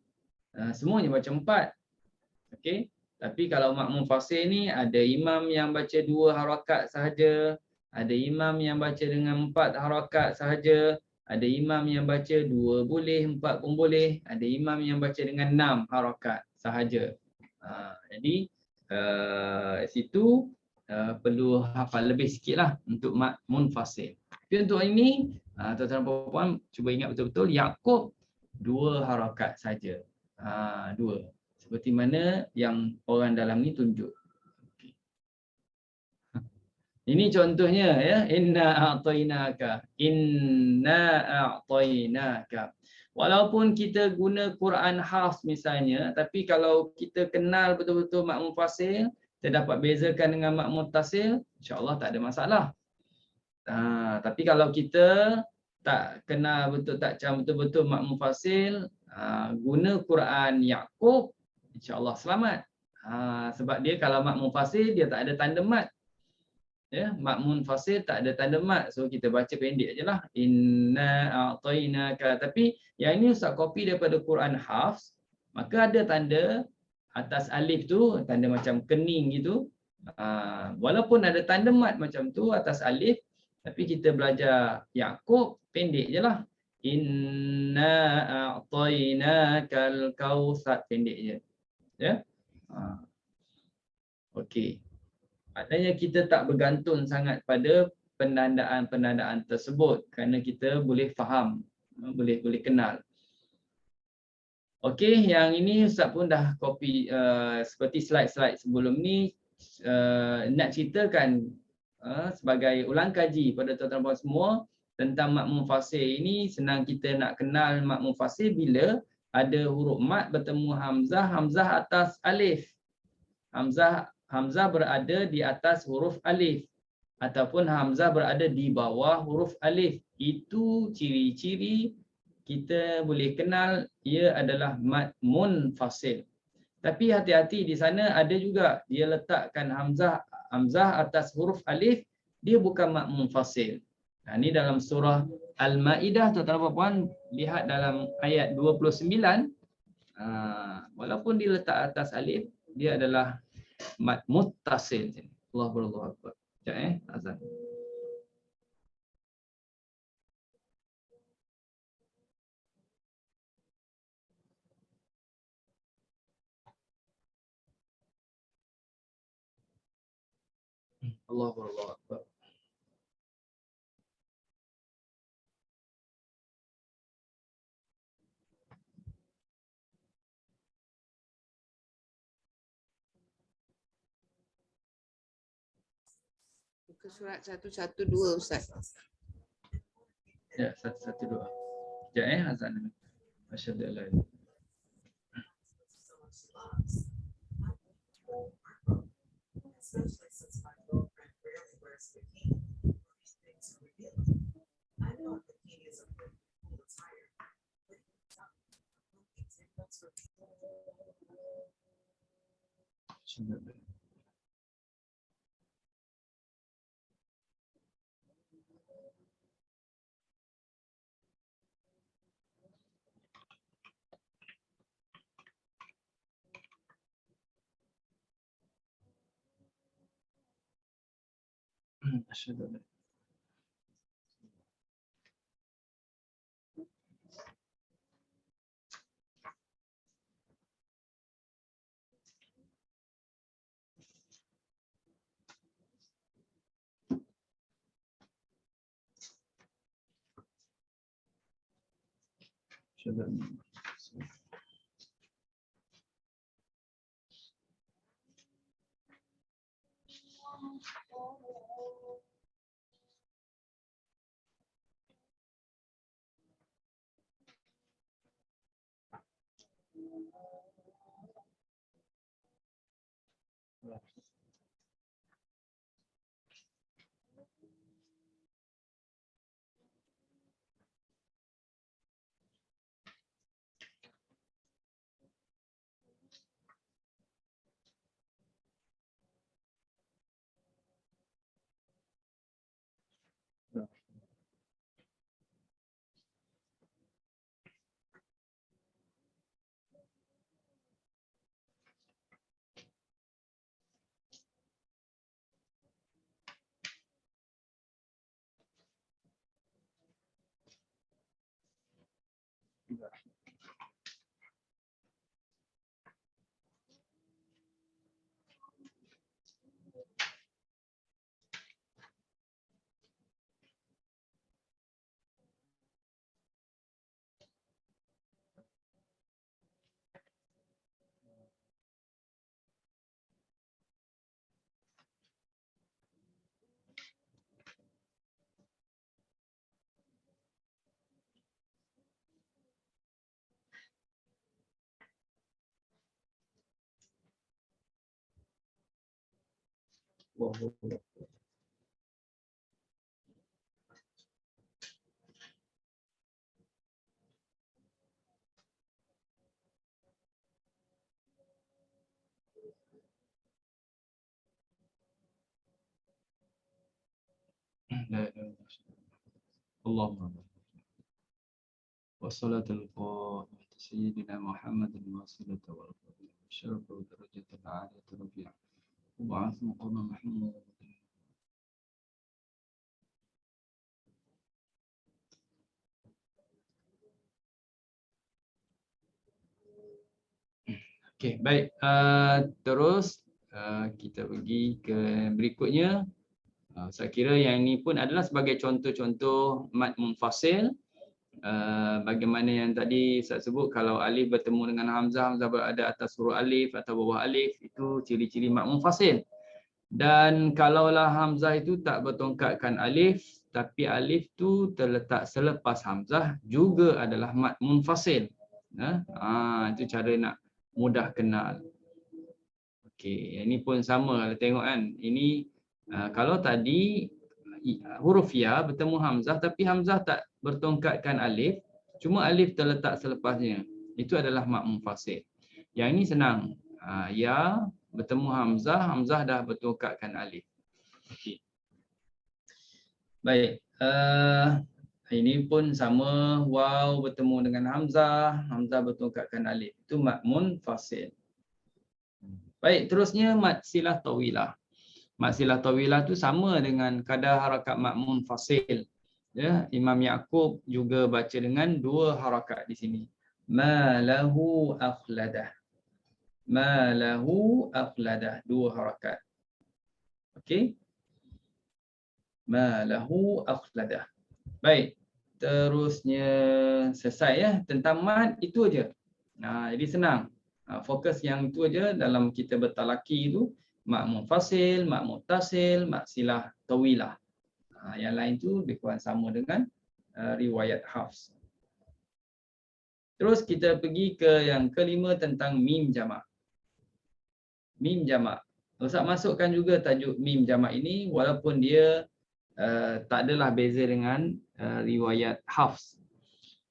semuanya baca 4. Okey. Tapi kalau mad munfasil ni ada imam yang baca dua harakat sahaja, ada imam yang baca dengan 4 harakat sahaja, ada imam yang baca 2 boleh, 4 pun boleh, ada imam yang baca dengan 6 harakat sahaja. Jadi situ perlu hafal lebih sikitlah untuk mad munfasil. Tapi untuk ini tuan-tuan dan puan-puan cuba ingat betul-betul Yaqub 2 harakat saja. 2. Seperti mana yang orang dalam ni tunjuk. Okay. Ini contohnya ya, inna a'tainaka. Walaupun kita guna Quran hafs misalnya, tapi kalau kita kenal betul-betul mad munfasil, kita dapat bezakan dengan mad muttasil, insya-Allah tak ada masalah. Tapi kalau kita tak kenal betul-betul mad munfasil, guna Quran Yaqub, insya-Allah selamat. Sebab dia kalau mad munfasil dia tak ada tanda mad. Ya, mad munfasil tak ada tanda mad. So kita baca pendek ajalah. Inna a'tainaka. Tapi yang ini Ustaz copy daripada Quran hafs, maka ada tanda atas alif tu, tanda macam kening gitu. Walaupun ada tanda mad macam tu atas alif, tapi kita belajar Yaqub pendek jelah. Inna a'tainakal kautsar, pendek je. Ya. Okey. Maknanya kita tak bergantung sangat pada penandaan-penandaan tersebut kerana kita boleh faham, boleh kenal. Okey, yang ini Ustaz pun dah copy seperti slide-slide sebelum ni, nak ceritakan sebagai ulang kaji pada tuan-tuan semua tentang mad munfasil ini. Senang kita nak kenal mad munfasil bila ada huruf mad bertemu hamzah atas alif. Hamzah berada di atas huruf alif ataupun hamzah berada di bawah huruf alif. Itu ciri-ciri kita boleh kenal ia adalah mad munfasil. Tapi hati-hati, di sana ada juga dia letakkan hamzah atas huruf alif, dia bukan mad munfasil. Ini dalam surah Al-Maidah, tuan-tuan dan puan, lihat dalam ayat 29, walaupun dia letak atas alif, dia adalah mad muttasil. Allahu Akbar. Sekejap azan. Allahu Akbar. Ke surat 112 Ustaz. Ya, 112. Sekejap azan. Masyaallah. أشهد أن لا أشهد أن اللهم والصلاة القائمة سيدنا محمد الواصلة والفضيلة والشرف والدرجة العالية الرفيعة وبعث مقام محمود. Okey, baik. Terus kita pergi ke berikutnya. Saya kira yang ini pun adalah sebagai contoh-contoh mad munfasil. Bagaimana yang tadi saya sebut, kalau alif bertemu dengan hamzah, hamzah berada atas huruf alif atau bawah alif, itu ciri-ciri mad munfasil. Dan kalaulah hamzah itu tak bertongkatkan alif, tapi alif tu terletak selepas hamzah, juga adalah mad munfasil. Itu cara nak mudah kenal. Okey, ini pun sama kalau tengok kan. Ini kalau tadi huruf ya bertemu hamzah tapi hamzah tak bertongkatkan alif, cuma alif terletak selepasnya, itu adalah mad munfasil. Yang ini senang. Ya bertemu hamzah, hamzah dah bertongkatkan alif. Okey. Baik. Ini pun sama, waw bertemu dengan hamzah, hamzah bertongkatkan alif. Itu mad munfasil. Baik, terusnya mad silah tawilah. Mad silah tawilah tu sama dengan kadar harakat mad munfasil. Ya, Imam Yaqub juga baca dengan dua harakat di sini. Ma lahu akhladah. Ma lahu akhladah, dua harakat. Okey. Ma lahu akhladah. Baik. Terusnya selesai ya, tentang mad itu aja. Jadi senang. Fokus yang itu aja dalam kita bertalaki itu, mad munfasil, mad muttasil, mad silah tawilah. Yang lain tu lebih kurang sama dengan riwayat Hafs. Terus kita pergi ke yang kelima tentang mim jamak. Mim jamak. Ustaz masukkan juga tajuk mim jamak ini walaupun dia tak adalah beza dengan riwayat Hafs.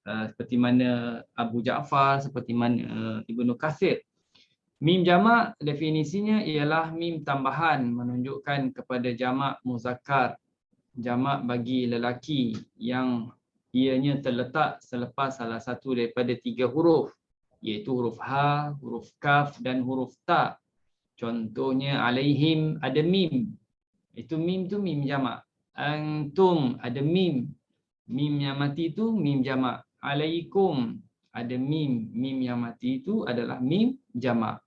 seperti mana Abu Ja'far, seperti mana Ibnu Katsir. Mim jamak definisinya ialah mim tambahan menunjukkan kepada jamak muzakkar, jamak bagi lelaki yang ianya terletak selepas salah satu daripada 3 huruf, iaitu huruf ha, huruf kaf dan huruf ta. Contohnya alaihim ada mim. Itu mim tu mim jamak. Antum ada mim. Mim yang mati itu mim jamak. Alaikum ada mim. Mim yang mati itu adalah mim jamak.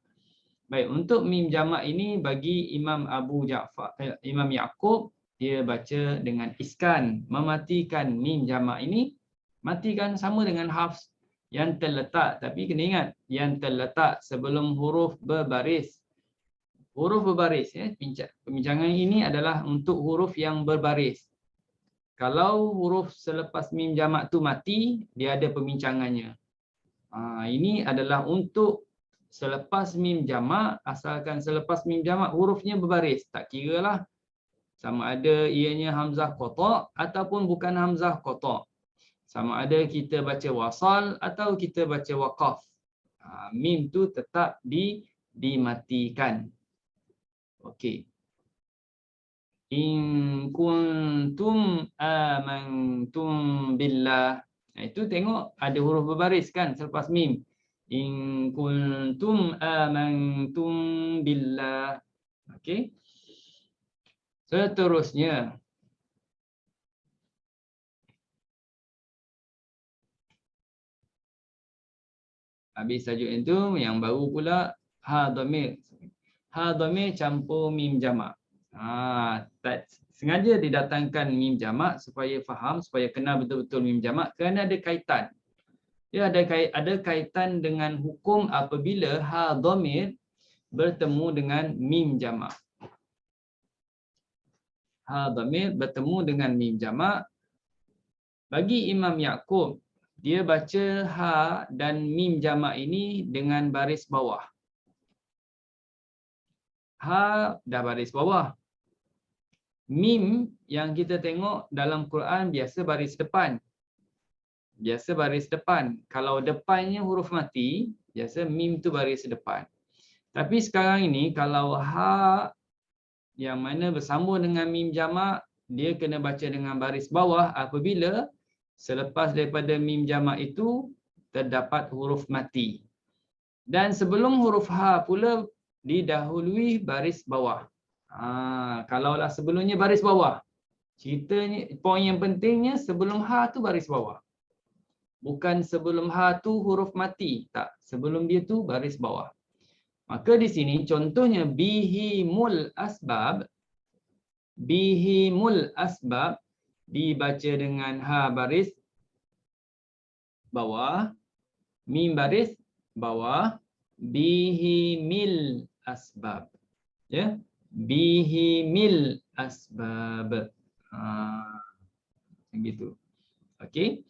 Baik, untuk mim jamak ini bagi Imam Abu Ja'far, Imam Yaqub, dia baca dengan iskan, mematikan mim jamak ini, matikan sama dengan Hafs yang terletak, tapi kena ingat, yang terletak sebelum huruf berbaris. Huruf berbaris, ya, pembincangan ini adalah untuk huruf yang berbaris. Kalau huruf selepas mim jamak tu mati, dia ada pembincangannya. Ini adalah untuk selepas mim jamak, asalkan selepas mim jamak hurufnya berbaris. Tak kira lah sama ada ianya hamzah qata' ataupun bukan hamzah qata'. Sama ada kita baca wasal atau kita baca waqaf. Mim tu tetap dimatikan. Okey. In kuntum amantum billah. Itu tengok ada huruf berbaris kan selepas mim. In kuntum amantum billah. Okey. Seterusnya. Habis tajuk itu, yang baru pula ha dhamir. Ha dhamir campur mim jamak. Sengaja didatangkan mim jamak supaya faham, supaya kenal betul-betul mim jamak kerana ada kaitan. Dia ada kaitan dengan hukum apabila ha dhamir bertemu dengan mim jamak. Ha dhamir bertemu dengan mim jamak. Bagi Imam Yaqub, dia baca ha dan mim jamak ini dengan baris bawah. Ha dah baris bawah. Mim yang kita tengok dalam Quran biasa baris depan. Biasa baris depan. Kalau depannya huruf mati, biasa mim tu baris depan. Tapi sekarang ini kalau ha yang mana bersambung dengan mim jamak, dia kena baca dengan baris bawah apabila selepas daripada mim jamak itu terdapat huruf mati. Dan sebelum huruf ha pula didahului baris bawah. Kalaulah sebelumnya baris bawah. Ceritanya, poin yang pentingnya sebelum ha tu baris bawah. Bukan sebelum ha tu huruf mati. Tak, sebelum dia tu baris bawah. Maka di sini contohnya bihimul asbab. Bihimul asbab dibaca dengan ha baris bawah, mim baris bawah, bihimil asbab. Ya, bihimil asbab. Begitu. Okey.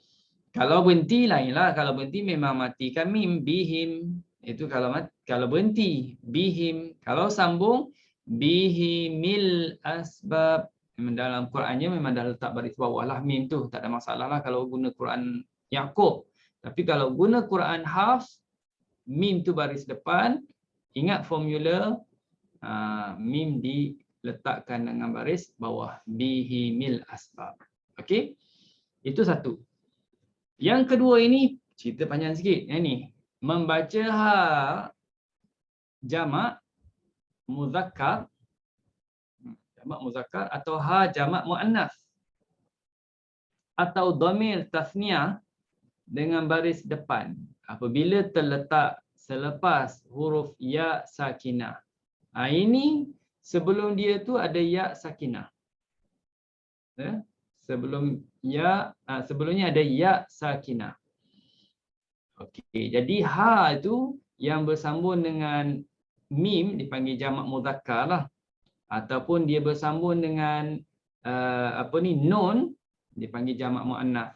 Kalau berhenti lainlah, kalau berhenti memang matikan mim, bihim. Itu kalau berhenti, bihim. Kalau sambung, bihimil asbab. Memang dalam Qurannya memang dah letak baris bawah lah mim tu. Tak ada masalah lah kalau guna Quran Yaqub. Tapi kalau guna Quran Hafs, mim tu baris depan. Ingat formula, mim diletakkan dengan baris bawah. Bihimil asbab. Okey? Itu satu. Yang kedua ini, cerita panjang sikit. Yang ni, membaca ha jamak muzakkar, jamak muzakkar atau ha jamak muannas atau dhamir tasniyah dengan baris depan apabila terletak selepas huruf ya sakinah. Ini sebelum dia tu ada ya sakinah. Ya? Sebelumnya ada ya sakinah. Okey, jadi ha itu yang bersambung dengan mim dipanggil jamak muzakkar lah. Ataupun dia bersambung dengan nun dipanggil jamak muannas.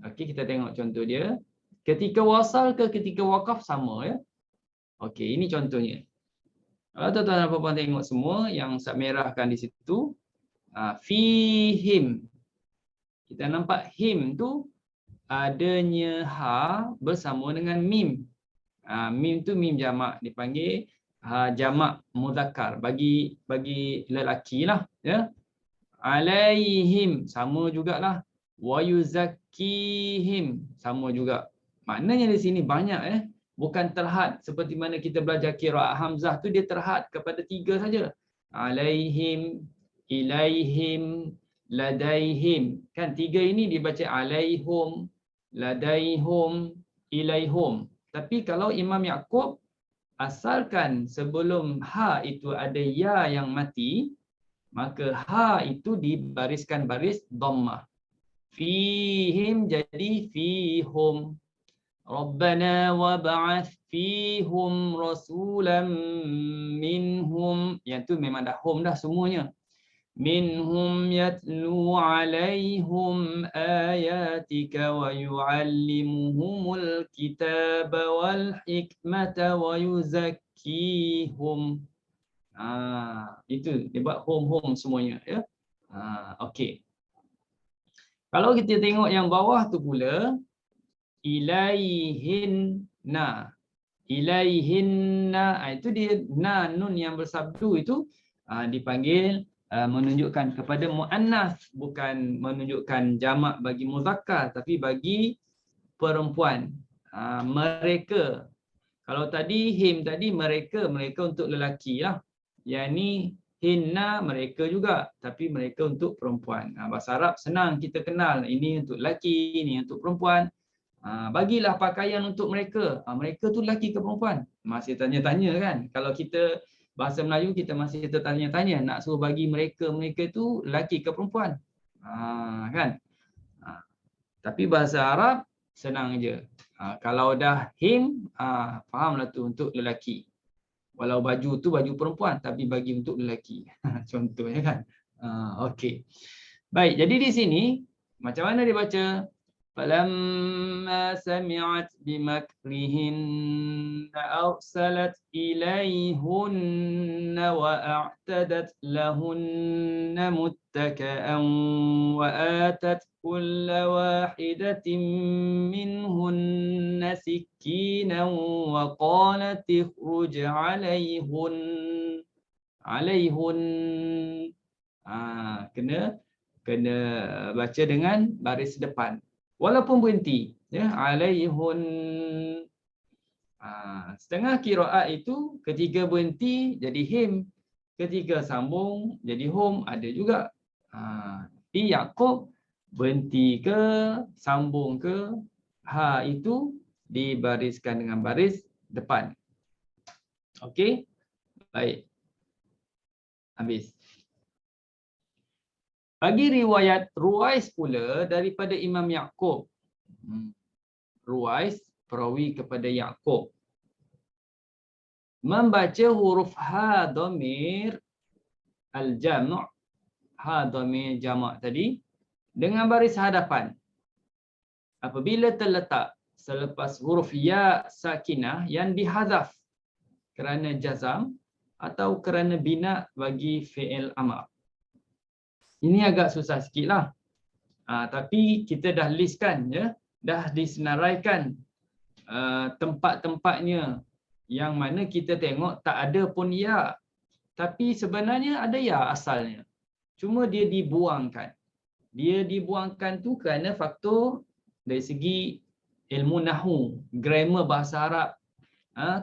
Okey, kita tengok contoh dia. Ketika wasal ke ketika waqaf sama ya. Okey, ini contohnya. Kalau tuan-tuan dan puan-puan tengok semua yang saya merahkan di situ, fihim. Kita nampak him tu adanya ha bersama dengan mim. Mim tu mim jamak, dipanggil jamak muzakkar bagi lelaki lah, ya. Alaihim sama jugalah. Wa yuzakkihim sama juga. Maknanya di sini banyak bukan terhad seperti mana kita belajar qiraat hamzah tu dia terhad kepada 3 saja. Alaihim, ilaihim, ladaihim. Kan 3 ini dibaca alaihum, ladaihum, ilaihum. Tapi kalau Imam Yaqub asalkan sebelum ha itu ada ya yang mati, maka ha itu dibariskan baris dhammah. Fihim jadi fihum. Rabbana wab'ath fihum rasulan minhum. Yang tu memang dah hum dah semuanya. Minhum yatlu alaihim ayatika wa yu'allimuhumul kitaba wal hikmata wa yuzakkihum. Itu dia buat home semuanya, ya. Okey. Kalau kita tengok yang bawah tu pula, ilaihinna. Ilaihinna, itu dia nun yang bersabdu itu dipanggil menunjukkan kepada muannas, bukan menunjukkan jamak bagi muzakkar tapi bagi perempuan. Mereka. Kalau tadi him tadi mereka untuk lelaki lah. Yang ni hinna mereka juga tapi mereka untuk perempuan. Bahasa Arab senang kita kenal, ini untuk lelaki, ini untuk perempuan. Bagilah pakaian untuk mereka. Mereka tu lelaki ke perempuan? Masih tanya-tanya kan. Kalau kita bahasa Melayu kita masih tertanya-tanya nak suruh bagi mereka tu lelaki ke perempuan. Kan? Tapi bahasa Arab senang je. Kalau dah him, fahamlah tu untuk lelaki. Walau baju tu baju perempuan tapi bagi untuk lelaki. Contohnya kan. Okey. Baik, jadi di sini macam mana dia baca? Falamma sami'at bimakrihinna arsalat ilaihunna wa a'tadat lahunna muttaka'an wa atat kulla wahidatin minhunna sikinan wa qalat ikhruj alaihun. Kena baca dengan baris depan. Walaupun berhenti, ya, alaihun. Setengah qiraat itu ketika berhenti jadi him, ketika sambung jadi hum, ada juga. Di Yaqub berhenti ke sambung ke, ha itu dibariskan dengan baris depan. Okey? Baik. Habis. Bagi riwayat Ruwais pula daripada Imam Yaqub. Ruwais perawi kepada Yaqub. Membaca huruf ha dhamir al-jam', ha dhamir jamak tadi dengan baris hadapan. Apabila terletak selepas huruf ya sakinah yang dihazaf kerana jazam atau kerana bina bagi fi'il amar. Ini agak susah sikit lah. Tapi kita dah listkan, ya, dah disenaraikan tempat-tempatnya yang mana kita tengok tak ada pun ya. Tapi sebenarnya ada ya asalnya. Cuma dia dibuangkan. Dia dibuangkan tu kerana faktor dari segi ilmu nahu, grammar bahasa Arab.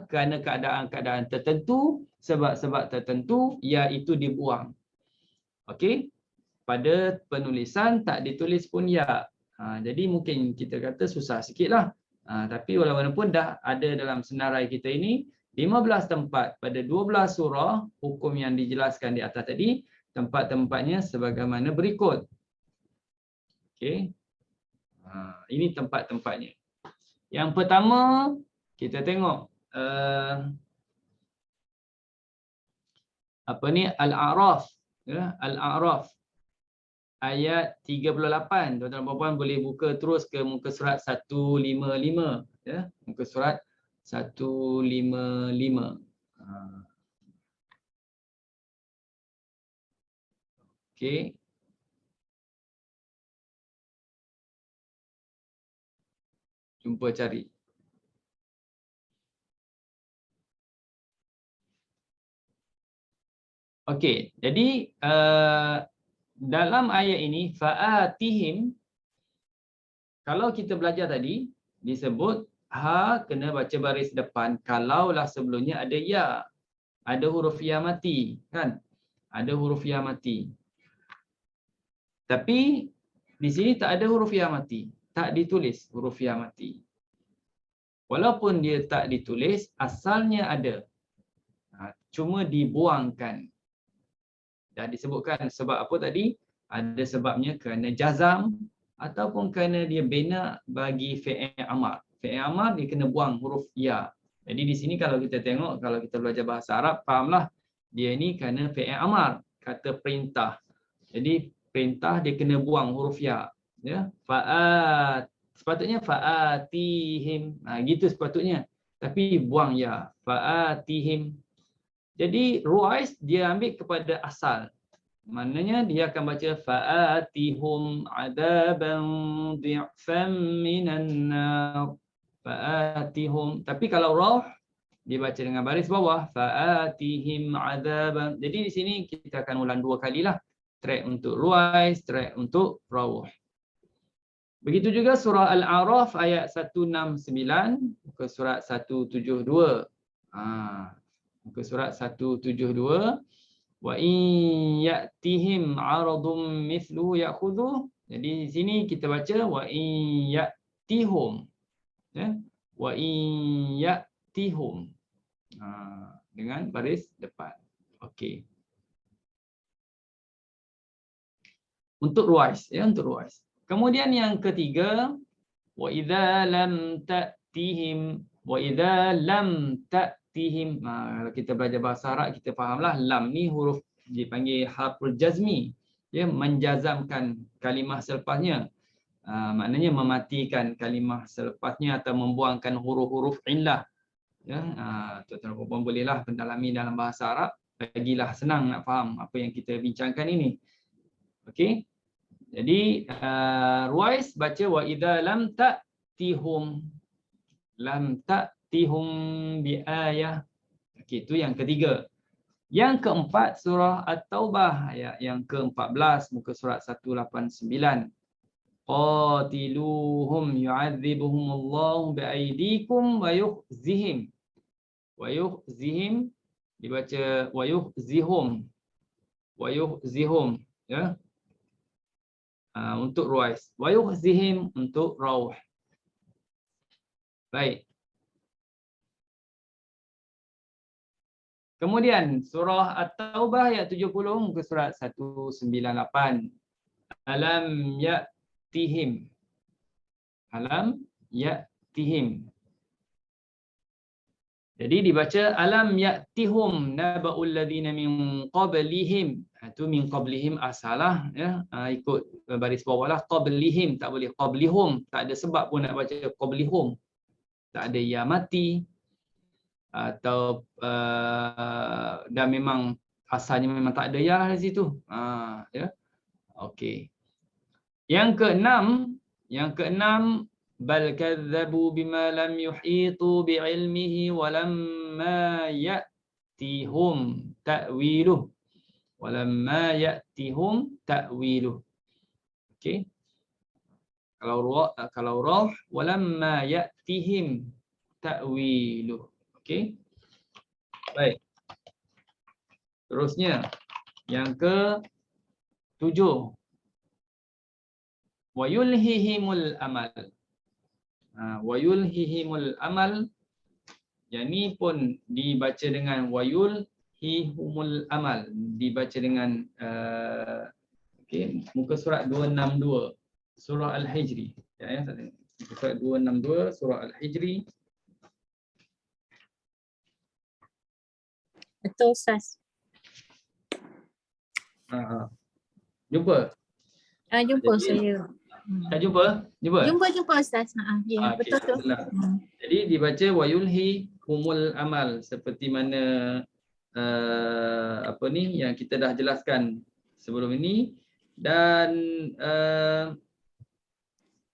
Kerana keadaan-keadaan tertentu, sebab-sebab tertentu, ya itu dibuang. Okey? Pada penulisan tak ditulis pun ya. Jadi mungkin kita kata susah sikit lah. Tapi walaupun dah ada dalam senarai kita ini 15 tempat pada 12 surah hukum yang dijelaskan di atas tadi, tempat-tempatnya sebagaimana berikut. Okey. Ini tempat-tempatnya. Yang pertama kita tengok Al-A'raf, ya, Al-A'raf ayat 38. Tuan-tuan dan puan-puan boleh buka terus ke muka surat 155, ya, muka surat 155. Okey. Jumpa cari. Okey, jadi dalam ayat ini fa'atihim, kalau kita belajar tadi disebut ha kena baca baris depan kalaulah sebelumnya ada ya, ada huruf ya mati, kan? Ada huruf ya mati. Tapi di sini tak ada huruf ya mati, tak ditulis huruf ya mati. Walaupun dia tak ditulis, asalnya ada. Cuma dibuangkan. Dah disebutkan sebab apa tadi? Ada sebabnya kerana jazam ataupun kerana dia bina bagi fi'il amar. Fi'il amar dia kena buang huruf ya. Jadi di sini kalau kita tengok, kalau kita belajar bahasa Arab, fahamlah dia ini kerana fi'il amar, kata perintah. Jadi perintah dia kena buang huruf ya. Ya, sepatutnya fa'atihim. Gitu sepatutnya. Tapi buang ya. Fa'atihim. Jadi ruwais dia ambil kepada asal. Maknanya dia akan baca fa'atihum adaban dhi'fan minan nar. Fa'atihum. Tapi kalau rauh dia baca dengan baris bawah fa'atihim adaban. Jadi di sini kita akan ulang 2 kalilah. Track untuk ruwais, track untuk rauh. Begitu juga surah Al-A'raf ayat 169 muka surat 172. Muka surat 172, wa in ya'tihim 'aradun mithluhu ya'khudhu. Jadi di sini kita baca wa in ya'tihum, ya, wa in ya'tihum, dengan baris depan. Okey. Untuk ruwais, ya, untuk ruwais. Kemudian yang ketiga, wa idza lam ta'tihim, wa idza lam ta'tihim. Kalau kita belajar bahasa Arab, kita fahamlah lam ni huruf dipanggil harful jazmi, ya, menjazamkan kalimah selepasnya. Maknanya mematikan kalimah selepasnya atau membuangkan huruf-huruf illah. Ya, tuan-tuan dan puan bolehlah pendalami dalam bahasa Arab, bagilah senang nak faham apa yang kita bincangkan ini. Okey. Jadi ruwais baca wa idza lam ta'tihum, lam ta'tihum bi ayah. Okey, itu yang ketiga. Yang keempat surah At-Taubah ayat yang ke-14 muka surat 189. Qatiluhum yu'adzibuhumullahu bi'aidikum wa yukhzihim. Wa yukhzihim dibaca wa yukhzihum. Wa yukhzihum, ya. Untuk ruwais. Wa yukhzihim untuk rauh. Baik. Kemudian surah At-Taubah ayat 70 muka surat 198. Alam ya'tihim. Alam ya'tihim. Jadi dibaca alam ya'tihum naba'ul ladzina min qablihim. Itu min qablihim asalah, ya. Ikut baris bawahlah qablihim, tak boleh qablihum, tak ada sebab pun nak baca qablihum. Tak ada ya mati atau dan memang asalnya memang tak ada ya di situ. Ya. Okey. Yang keenam bal kadzabu bima lam yuhitu bi'ilmihi wa lamma ya'tihum ta'wiluh. Walamma ya'tihum ta'wiluh. Okey. Kalau rauh walamma ya'tihim ta'wiluh. Okey. Baik. Terusnya yang ke-7. Wa yulhihimul amal. Wa yulhihimul amal. Yang ni pun dibaca dengan wa yulhihumul amal, dibaca dengan okey, muka surat 262 surah Al-Hijri, ya, muka surat 262 surah Al-Hijri. Betul Ustaz. Jumpa? Jumpa Jadi, saya. Tak jumpa? Jumpa Ustaz. Ya, Okey, betul tu. Jadi dibaca wa yulhihumul amal seperti mana apa ni yang kita dah jelaskan sebelum ini. Dan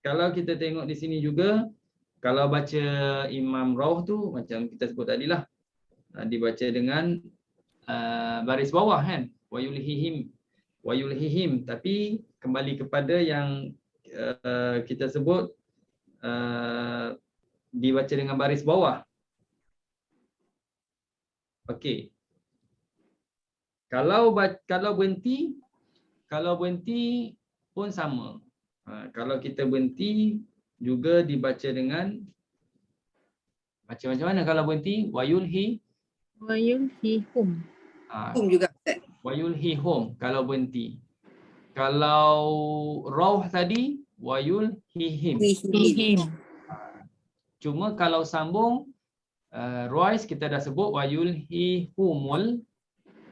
kalau kita tengok di sini juga kalau baca Imam Rawh tu macam kita sebut tadi lah, dibaca dengan baris bawah kan, wayulhihim, tapi kembali kepada yang kita sebut dibaca dengan baris bawah. Okey. Kalau berhenti pun sama. Kalau kita berhenti juga dibaca dengan macam mana kalau berhenti? Wayulhihum. Hum juga Ustaz. Wayulhihum kalau berhenti. Kalau rauh tadi wayulhihim. Hihim. Cuma kalau sambung Royce kita dah sebut wayulhihumul.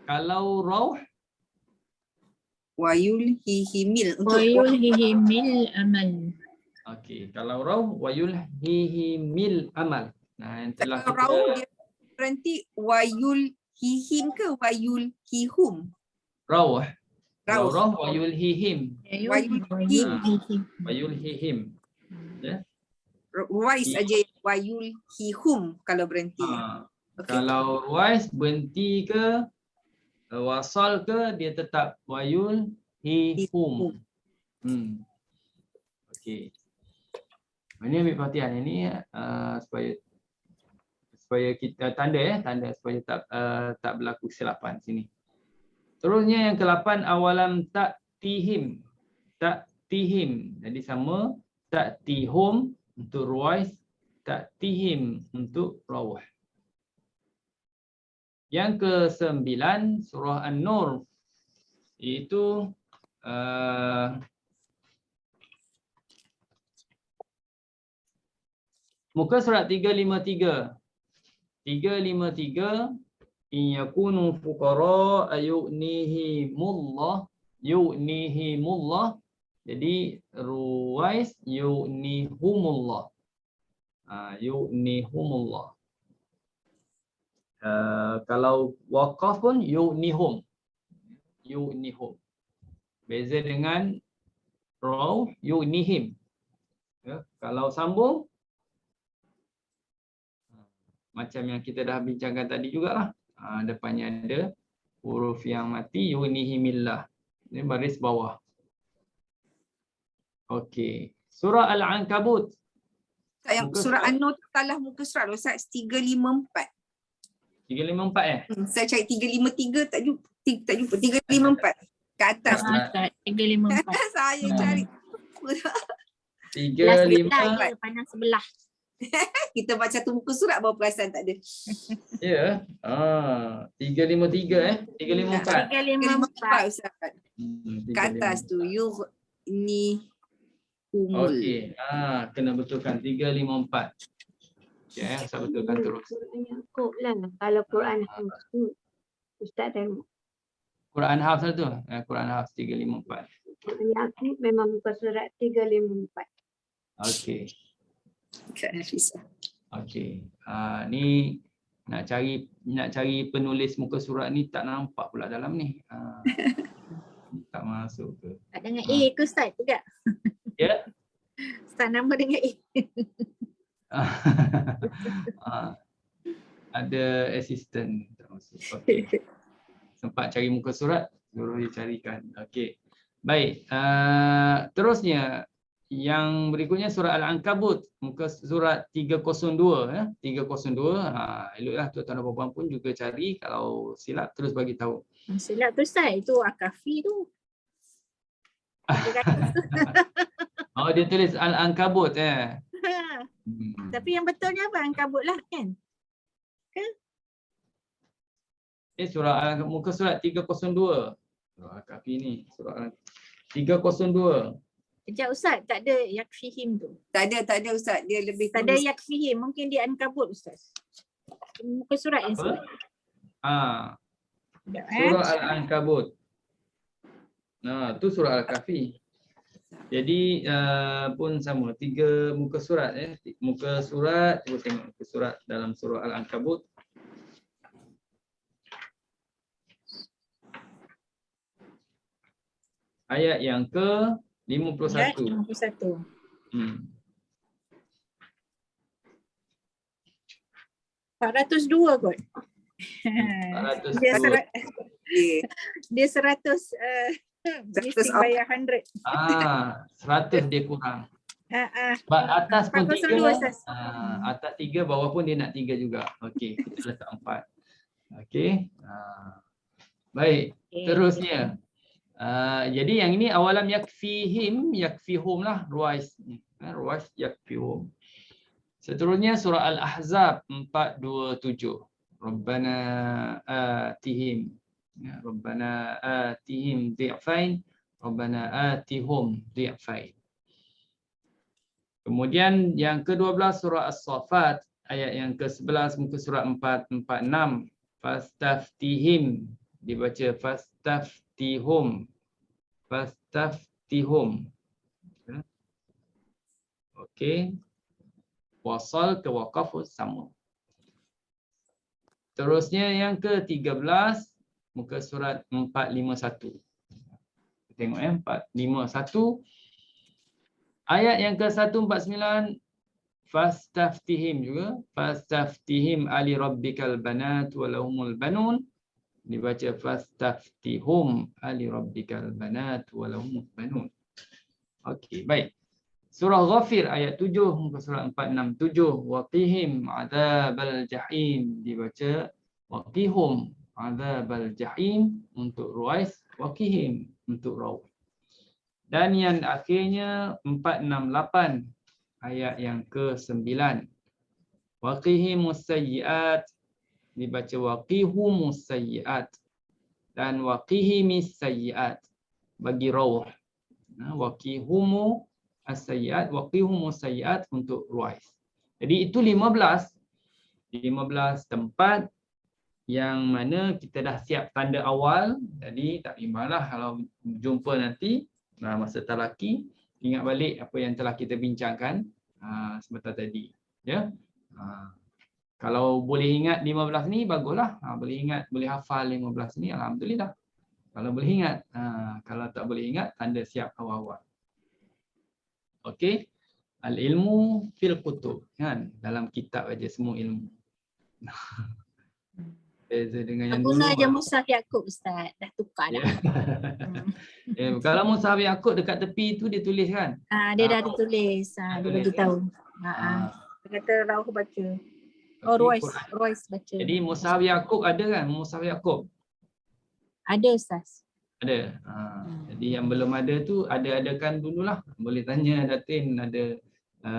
Kalau rauh Wayulhihimil untuk Wayulhihimil amal. okey, kalau rauh wayulhihimil amal. Nah, yang telah kalau rauh dia berhenti wayulhihim ke wayulhihum? rauh. Kalau Rauh. rauh wayulhihim. Wayulhihim. Wayulhihim. Ya. Ruwais aja wayulhihum kalau berhenti. Okey. Kalau ruwais berhenti ke wasal ke dia tetap wayulhihum. Okey. Ini ambil perhatian ini supaya kita tanda supaya tak berlaku kesilapan sini. Terusnya yang ke-8 awalam ta'tihim. Jadi sama ta'tihum untuk ruwais, ta'tihim untuk rawah. Yang ke-9 surah An-Nur, iaitu muka surat 353. 353 in yakunu fuqara yu'nihimullah. Jadi ruwais yu'nihumullah. Yu'nihumullah. Kalau waqaf pun yu'nihum. Beza dengan raw yu'nihim. Ya, kalau sambung macam yang kita dah bincangkan tadi jugalah. Depannya ada huruf yang mati yu'nihimillah. Ini baris bawah. Okey. Surah Al-Ankabut. Surah An-Nur tu kalah muka surat Ustaz 354. 354 Saya cari 353 tak jumpa. 354 ke atas. 354. Saya cari. 35. Pandang sebelah. Kita baca satu muka surat baru perasan tak ada. Ya. 353 354. 354 Ustaz. Ke atas tu ni umul. Okey. Kena betulkan 354. Okey, saya betulkan terus. Yakub lah. Kalau Quran Ustaz tengok. Quran Hafs tu. Quran Hafs 354. Yakub memang muka surat 354. Okey. Kak Nafisah. Okey. Ni nak cari penulis muka surat ni tak nampak pula dalam ni. Tak masuk ke. Tak dengan A ke Ustaz juga? Ya. Start nama dengan A. Ada assistant tak masuk. Okey. Sempat cari muka surat, suruh dia carikan. Okey. Baik. Terusnya yang berikutnya surah Al-Ankabut, muka surat 302 ya. 302. Eloklah tuan-tuan dan puan-puan pun juga cari, kalau silap terus bagi tahu. Silap tu Ustaz, itu Akafi tu. Oh, dia tulis Al-Ankabut Tapi yang betulnya apa? Ankabut lah kan? Surah muka surat 302. Surah Al-Kahfi ni, surah 302. Sekejap Ustaz, tak ada yakfihim tu. Tak ada Ustaz, dia lebih Tak ada yakfihim, mungkin dia Ankabut Ustaz. Muka surat yang Apa? Sekejap, Surah Al-Ankabut. Tu surah Al-Kahfi. Jadi pun sama, 3 muka surat Muka surat, cuba tengok muka surat dalam surah Al-Ankabut. Ayat yang ke 51. Ayat 51. 402 kot. 400 Dia kot. dia 100 mesti bayar 100. 100 dia kurang. Sebab atas pun 3 402 lah. Ustaz. Atas 3, bawah pun dia nak 3 juga. Okey, kita letak 4. Okey. Baik, terusnya. Jadi yang ini awalam yakfihim, yakfihum lah, ruwais. Ruwais yakfihum. Seterusnya surah Al-Ahzab 427. Rabbana atihim. Rabbana atihim dhi'fain. Rabbana atihum dhi'fain. Kemudian yang ke-12 surah As-Saffat ayat yang ke-11 muka surat 446. Fastaftihim, dibaca fastaftihum. Fastaftihum. Okey. Wasal ke waqafus sama. Terusnya yang ke-13 muka surat 451. Tengok 451. Ayat yang ke-149 fastaftihim juga. Fastaftihim ali rabbikal banat walahumul banun. Dibaca fastaftihum ali rabbikal banat walahumul banun. Okey, baik. Surah Ghafir ayat 7 muka surat 467. Waqihim adzabal jahim. Dibaca waqihum adzabal jahim untuk ruwais, waqihim untuk raw. Dan yang akhirnya 468 ayat yang ke-9. Waqihimus sayyiat, dibaca waqihumus sayyiat dan waqihimis sayyiat bagi raw. Waqihumu as-sayyiat, waqihumus sayyiat untuk ruwais. Jadi itu 15 tempat yang mana kita dah siap tanda awal. Jadi tak bimbanglah kalau jumpa nanti masa talaki, ingat balik apa yang telah kita bincangkan sebentar tadi. Ya. Kalau boleh ingat 15 ni baguslah. Boleh ingat, boleh hafal 15 ni, alhamdulillah. Kalau boleh ingat, kalau tak boleh ingat, tanda siap awal-awal. Okey. Al-ilmu fil kutub, kan? Dalam kitab aja semua ilmu. Beza dengan yang Guna dulu. je Mushaf Yaqub Ustaz, dah tukar dah. Kalau Mushaf Yaqub dekat tepi tu dia tulis kan? Dia dah ditulis, dia bagi tahu. Dia kata Rauh baca. Royce baca. Jadi Mushaf Yaqub ada kan? Mushaf Yaqub ada Ustaz. ada. Jadi yang belum ada tu ada-adakan dululah. Boleh tanya Datin ada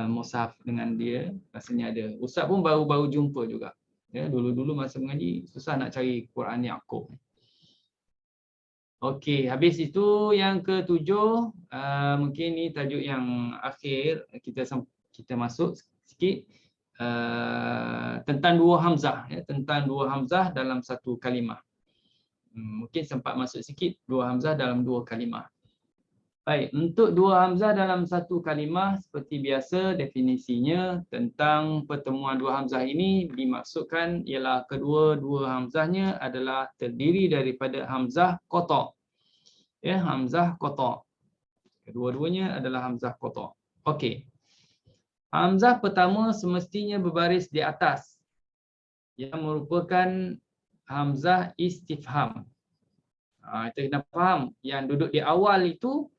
Mushaf dengan dia, rasanya ada. Ustaz pun baru-baru jumpa juga. Ya, dulu-dulu masa mengaji susah nak cari Quran Yaqub. Okey, habis itu yang ke-7, mungkin ni tajuk yang akhir kita masuk sikit tentang dua hamzah, ya, tentang dua hamzah dalam satu kalimah. Mungkin sempat masuk sikit dua hamzah dalam dua kalimah. Baik, untuk dua hamzah dalam satu kalimah seperti biasa definisinya tentang pertemuan dua hamzah ini dimaksudkan ialah kedua-dua hamzahnya adalah terdiri daripada hamzah qata'. Ya, hamzah qata'. Kedua-duanya adalah hamzah qata'. Okey. Hamzah pertama semestinya berbaris di atas yang merupakan hamzah istifham. Kita kena faham yang duduk di awal itu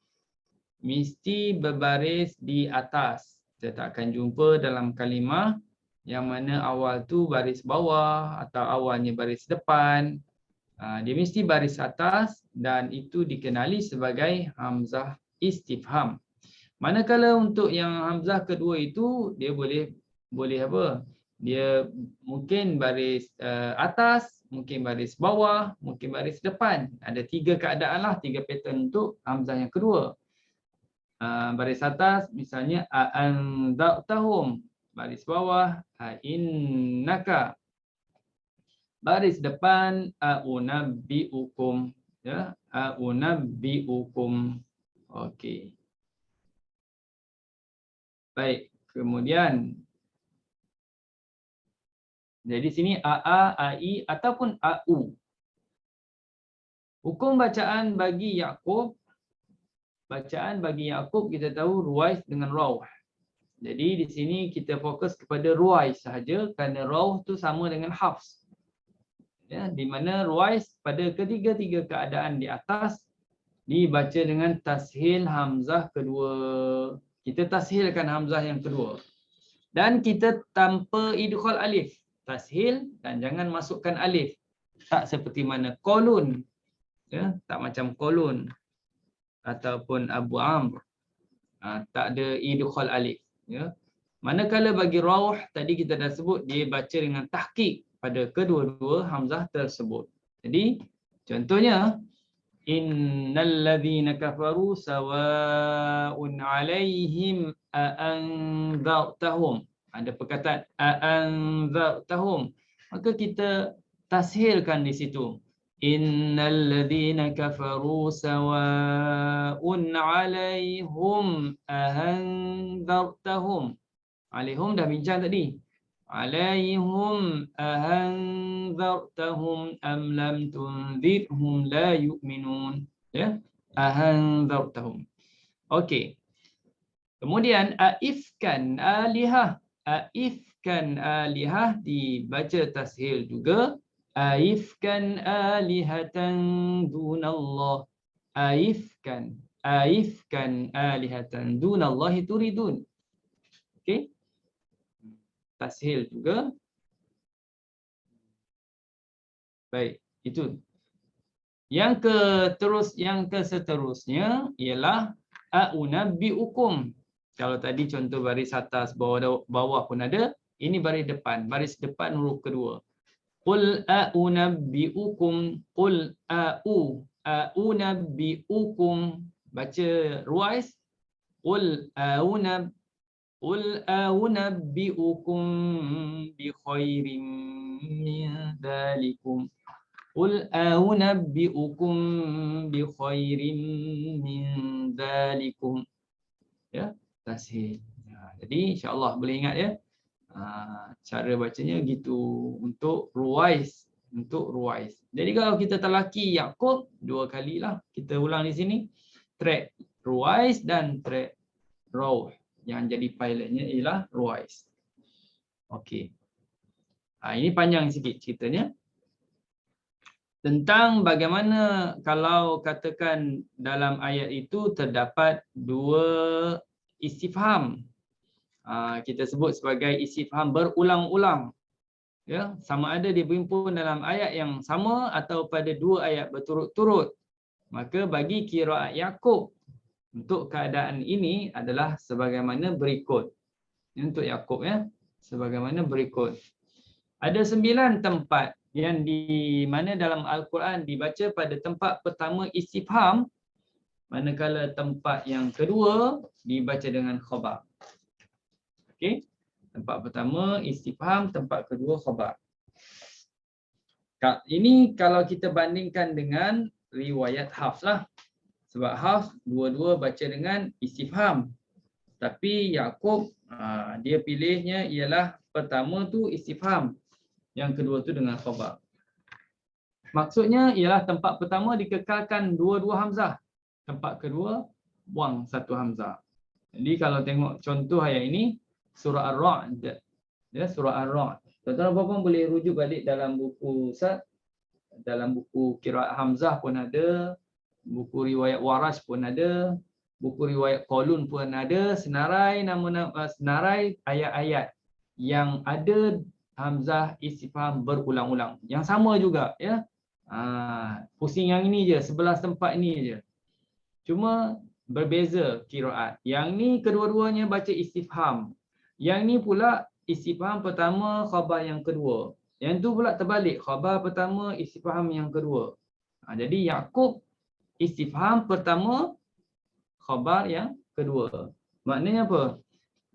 mesti berbaris di atas. Kita tak akan jumpa dalam kalimah yang mana awal tu baris bawah atau awalnya baris depan. Dia mesti baris atas dan itu dikenali sebagai hamzah istifham. Manakala untuk yang hamzah kedua itu dia boleh apa? Dia mungkin baris atas, mungkin baris bawah, mungkin baris depan. Ada 3 keadaan lah, 3 pattern untuk hamzah yang kedua. Baris atas misalnya a'anza'tahum, baris bawah innaka, baris depan a'unabbi'ukum, ya, a'unabbi'ukum. Okey. Baik, kemudian jadi sini a, ai ataupun au. Hukum bacaan bagi Yaqub, kita tahu ruwais dengan rawh. Jadi di sini kita fokus kepada ruwais sahaja kerana rauh tu sama dengan hafs. Ya, di mana ruwais pada ketiga-tiga keadaan di atas dibaca dengan tashil hamzah kedua. Kita tashilkan hamzah yang kedua. Dan kita tanpa idkhal alif. Tashil dan jangan masukkan alif. Tak seperti mana kolun. Ya, tak macam kolun ataupun Abu Amr. Tak ada idkhal alif. Ya. Manakala bagi rauh tadi kita dah sebut dia baca dengan tahqiq pada kedua-dua hamzah tersebut. Jadi contohnya innal ladzina kafaru sawa'un 'alaihim a'anzartahum. Ada perkataan a'anzartahum. Maka kita tashilkan di situ. Innal ladzina kafaru sawa'un 'alaihim a'anzartahum. Alaihim dah bincang tadi. Alaihim ahanzartahum am lam tunzirhum la yu'minun. Ya, ahanzartahum. Okey. Kemudian aifkan alihah. Aifkan alihah dibaca tashil juga. Aifkan alihatan dunallah. Aifkan alihatan dunallahi turidun. Okey. Tashil juga. Baik, itu. Yang seterusnya ialah a'unabbi'ukum. Kalau tadi contoh baris atas, bawah pun ada, ini baris depan. Baris depan huruf kedua. Qul a'unabbi'ukum, qul a'unabbi'ukum. Baca ruwais. Qul a'unabbi'ukum bi khairin min dzalikum. Qul a'unabbi'ukum bi khairin min dzalikum. Ya, tashil. Jadi insya-Allah boleh ingat ya. Cara bacanya gitu untuk ruwais, Jadi kalau kita telaki Yaqub dua kalilah kita ulang di sini. Track ruwais dan track rauh. Yang jadi pilotnya ialah ruwais. Okey. Ini panjang sikit ceritanya. Tentang bagaimana kalau katakan dalam ayat itu terdapat dua istifham. Kita sebut sebagai istifham berulang-ulang. Ya, sama ada dihimpun dalam ayat yang sama atau pada dua ayat berturut-turut. Maka bagi qiraat Yaqub untuk keadaan ini adalah sebagaimana berikut. Untuk Yaqub ya, sebagaimana berikut. Ada 9 tempat yang di mana dalam Al-Quran dibaca pada tempat pertama istifham, manakala tempat yang kedua dibaca dengan khabar. Okey. Tempat pertama istifham, tempat kedua khabar. Ini kalau kita bandingkan dengan riwayat Hafs lah. Sebab Hafs dua-dua baca dengan istifham. Tapi Yaqub dia pilihnya ialah pertama tu istifham. Yang kedua tu dengan khabar. Maksudnya ialah tempat pertama dikekalkan dua-dua hamzah. Tempat kedua buang satu hamzah. Jadi kalau tengok contoh ayat ini surah Ar-Ra'd. Ya, surah Ar-Ra'd. Tuan-tuan apa-apa boleh rujuk balik dalam buku Ustaz. Dalam buku qiraat Hamzah pun ada. Buku riwayat Waras pun ada, buku riwayat Qalun pun ada, senarai senarai ayat-ayat yang ada hamzah istifham berulang-ulang. Yang sama juga ya. Pusing yang ini je, 11 tempat ini je. Cuma berbeza qiraat. Yang ni kedua-duanya baca istifham. Yang ni pula istifham pertama, khabar yang kedua. Yang tu pula terbalik, khabar pertama, istifham yang kedua. Jadi Yaqub istifham pertama, khabar yang kedua. Maknanya apa?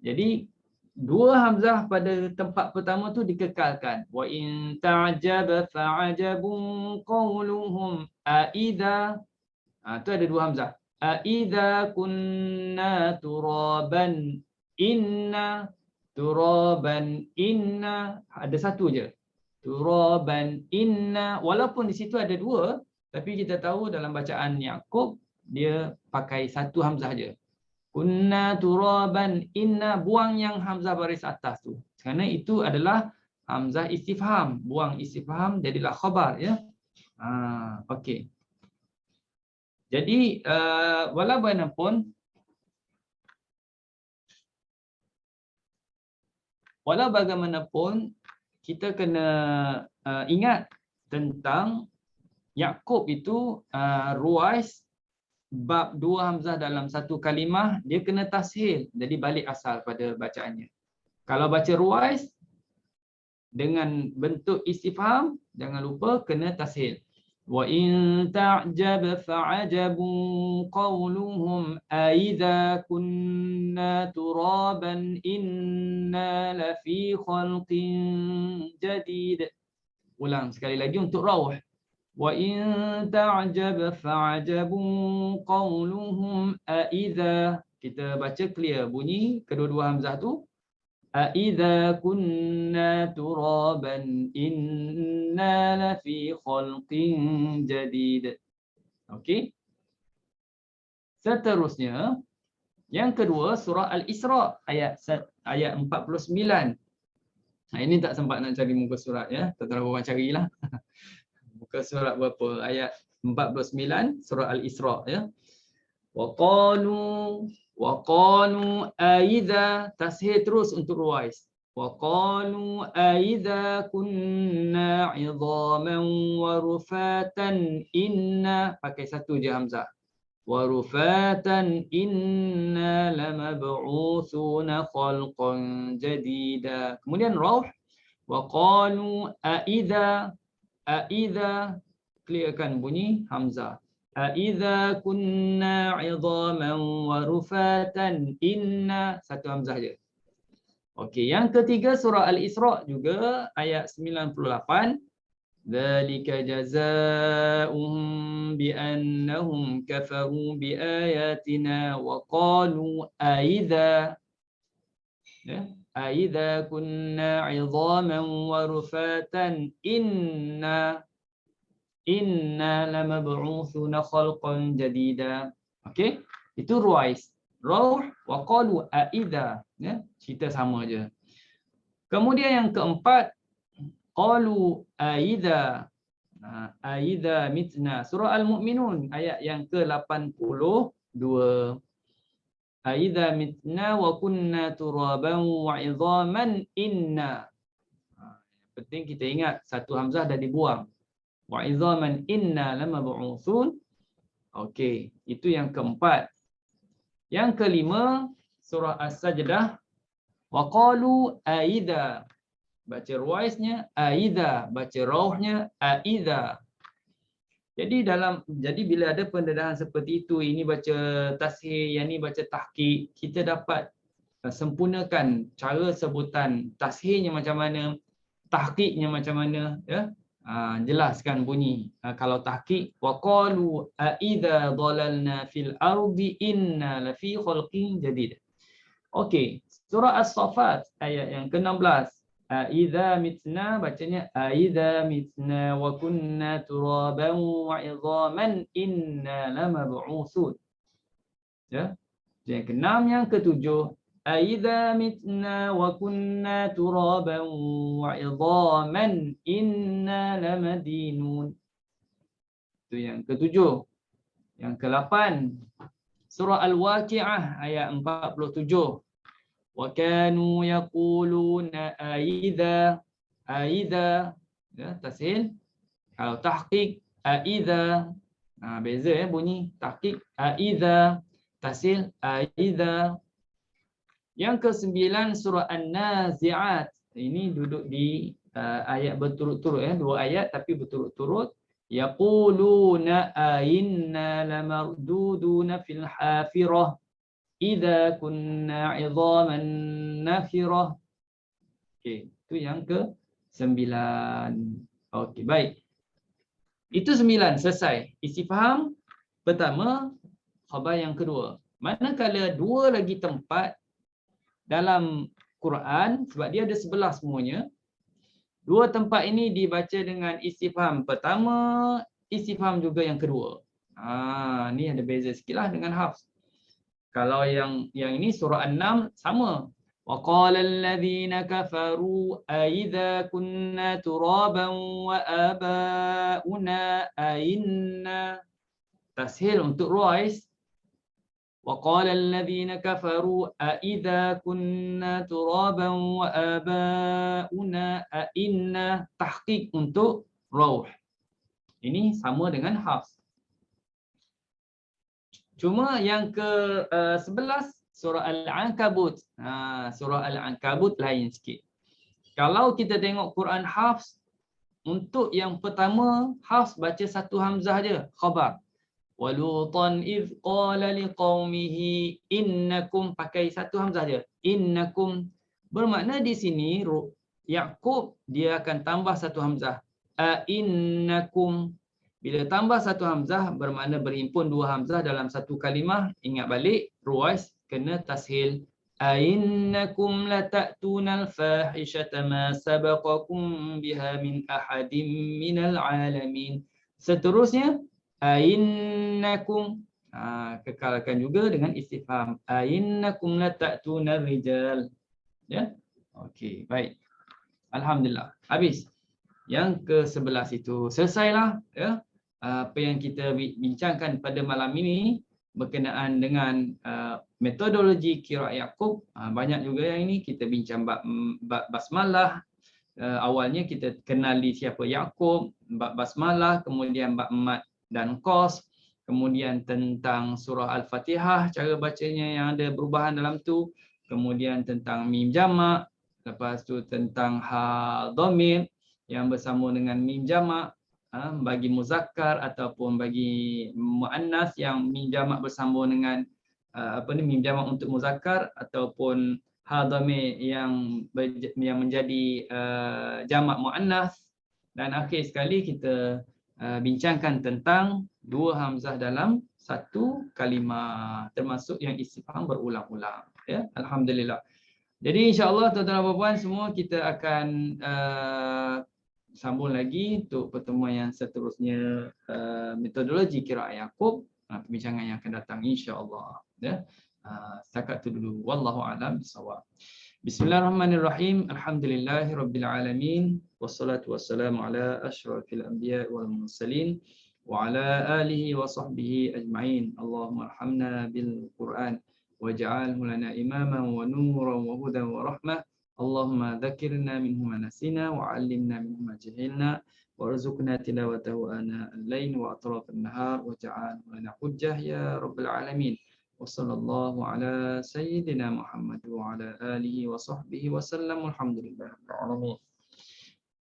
Jadi dua hamzah pada tempat pertama tu dikekalkan. Wa in ta'jab fa'ajabun qawluhum aidha. Tu ada dua hamzah. Aidha kunna turaban inna. Turaban inna. Ada satu je. Turaban inna. Walaupun di situ ada dua, tapi kita tahu dalam bacaan Yaqub dia pakai satu hamzah je. kunna turaban inna, buang yang hamzah baris atas tu. Kerana itu adalah hamzah istifham, buang istifham jadilah khabar ya. Okey. Jadi walau bagaimanapun kita kena ingat tentang Yaqub itu ruwais bab dua hamzah dalam satu kalimah, dia kena tashil, jadi balik asal pada bacaannya. Kalau baca ruwais dengan bentuk istifham, jangan lupa kena tashil. Wa in ta'jab fa'ajabun qawluhum aidza kunna turaban inna lafi khalqin jadid. Ulang sekali lagi untuk rawh. Wa in ta'jab fa'ajabun qawluhum aidza. Kita baca clear bunyi kedua-dua hamzah tu. Aidza kunna turaban inna lafi khalqin jadid. Okey. Seterusnya yang kedua surah Al-Isra ayat 49. Ini tak sempat nak cari muka surat ya. Tuan-tuan buat carilah. Muka surat berapa? Ayat 49 surah Al-Isra ya. Wa qalu aidza, tashil terus untuk ruwais. Wa qalu aidza kunna 'idhaman wa rufatan inna, pakai satu je hamzah. Wa rufatan inna lamab'utsuna khalqan jadida. Kemudian rauh. Wa qalu aidza, clearkan bunyi hamzah. Aidza kunna 'idhaman wa rufatan inna, satu hamzah je. Okey, yang ketiga surah Al-Isra juga ayat 98. Dzalika jazaa'uhum bi annahum kafaru bi ayatina wa qalu aidza, ya, aidza kunna 'idhaman wa rufatan inna lamab'utsuna khalqan jadida. Okey, itu ruwais. Rauh wa qalu aidza, ya, cerita sama je. Kemudian yang keempat, qalu aidza, aidza mitna, surah Al-Mu'minun ayat yang ke-82. Aidza mitna wa kunna turaban wa 'idhaman inna. Penting kita ingat satu hamzah dah dibuang. Wa 'idhaman inna lamab'utsun. Okey, itu yang keempat. Yang kelima surah As-Sajdah. Wa qalu aidza, baca ruwaisnya aidza, baca rauhnya aidza. Jadi bila ada pendedahan seperti itu, ini baca tashil, yang ni baca tahqiq, kita dapat sempurnakan cara sebutan tashilnya macam mana, tahqiqnya macam mana, ya. Jelaskan bunyi. Kalau tahqiq, wa qalu aidza dhalalna fil ardi inna lafi khalqin jadid. Okey, surah As-Saffat ayat yang ke-16. Aidza mitna, bacanya aidza mitna wa kunna turaban wa 'idhaman inna lamab'utsun. Ya. Yang ke-6, yang ke-7. Aidza mitna wa kunna turaban wa 'idhaman inna lamadinun. Itu yang ke-7. Yang ke-8, surah Al-Waqi'ah ayat 47. Wa kanu yaquluna aidza, ya, tashil. Kalau tahqiq aidza, beza ya bunyi. Tahqiq aidza, tashil aidza. Yang ke-9 surah An-Nazi'at. Ini duduk di ayat berturut-turut ya, dua ayat tapi berturut-turut. Yaquluna ainna lamarduduna fil hafirah idza kunna 'idhaman nakhirah. Okey, itu yang ke-9. Okey, baik. Itu 9 selesai. Istifham pertama, khabar yang kedua. Manakala dua lagi tempat dalam Quran, sebab dia ada 11 semuanya. Dua tempat ini dibaca dengan istifham pertama, istifham juga yang kedua. Ni ada beza sikitlah dengan hafs. Kalau yang ini surah An-Naml sama. Wa qala alladhina kafaru aidza kunna turaban wa abauna ainna. Tashil untuk Ruwais. Wa qala alladhina kafaru aidza kunna turaban wa abauna ainna. Tahqiq untuk Rauh. Ini sama dengan Hafs. Cuma yang ke-11 surah Al-Ankabut. Surah Al-Ankabut lain sikit. Kalau kita tengok Quran Hafs, untuk yang pertama Hafs baca satu hamzah je, khabar. Walutan iz qala liqaumihi innakum, pakai satu hamzah je. Innakum, bermakna di sini Yaqub dia akan tambah satu hamzah. Innakum. Bila tambah satu hamzah bermakna berhimpun dua hamzah dalam satu kalimah. Ingat balik, Ruwais kena tashil. Ainnakum lata'tunal fahishata ma sabaqakum biha min ahadin minal alamin. Seterusnya, ainnakum. Kekalkan juga dengan istifham. Ainnakum lata'tunal rijal. Ya? Okey, baik. Alhamdulillah. Habis. Yang ke-11 itu selesailah, ya. Apa yang kita bincangkan pada malam ini berkenaan dengan metodologi qiraat Yaqub. Banyak juga yang ini kita bincang bab basmalah. Awalnya kita kenali siapa Yaqub, bab basmalah, kemudian bab mad dan qas, kemudian tentang surah Al-Fatihah, cara bacanya yang ada perubahan dalam tu, kemudian tentang mim jamak, lepas tu tentang ha dhamir yang bersama dengan mim jamak bagi muzakkar ataupun bagi muannas, yang mim jamak bersambung dengan mim jamak untuk muzakkar, ataupun ha dhamir yang menjadi jamak muannas, dan akhir sekali kita bincangkan tentang dua hamzah dalam satu kalimah, termasuk yang istifham berulang-ulang, ya. Alhamdulillah. Jadi insya-Allah tuan-tuan dan puan-puan semua, kita akan sambung lagi untuk pertemuan yang seterusnya, metodologi qiraat Yaqub, perbincangan yang akan datang insya-Allah, ya. Setakat itu dulu, wallahu a'lam bissawab. Bismillahirrahmanirrahim. Alhamdulillahirabbil alamin, wassalatu wassalamu ala asyrafil anbiya wal mursalin wa ala alihi wa sahbihi ajma'in. Allahumma arhamna bil Qur'an waj'alhu lana imaman wa nuran wa hudan wa rahmah. Allahumma dzakirna minhu ma nasina wa 'allimna minhu ma jahilna warzuqna tilawatahu ana al-lail wa atraf an-nahar waj'alhu lana hujjah ya rabbal alamin. Wa sallallahu ala sayyidina Muhammad wa ala alihi wa sahbihi wa sallam. Alhamdulillahirabbil alamin.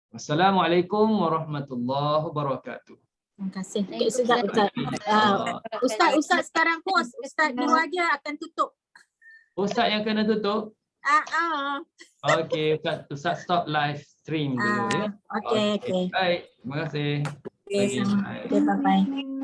Wassalamualaikum warahmatullahi wabarakatuh. Terima kasih. Ustaz sekarang host. Ustaz dua aja akan tutup. Ustaz yang kena tutup? Okey, Ustaz stop live stream dulu, ya. Okey. Baik, terima kasih. Okey, bye-bye.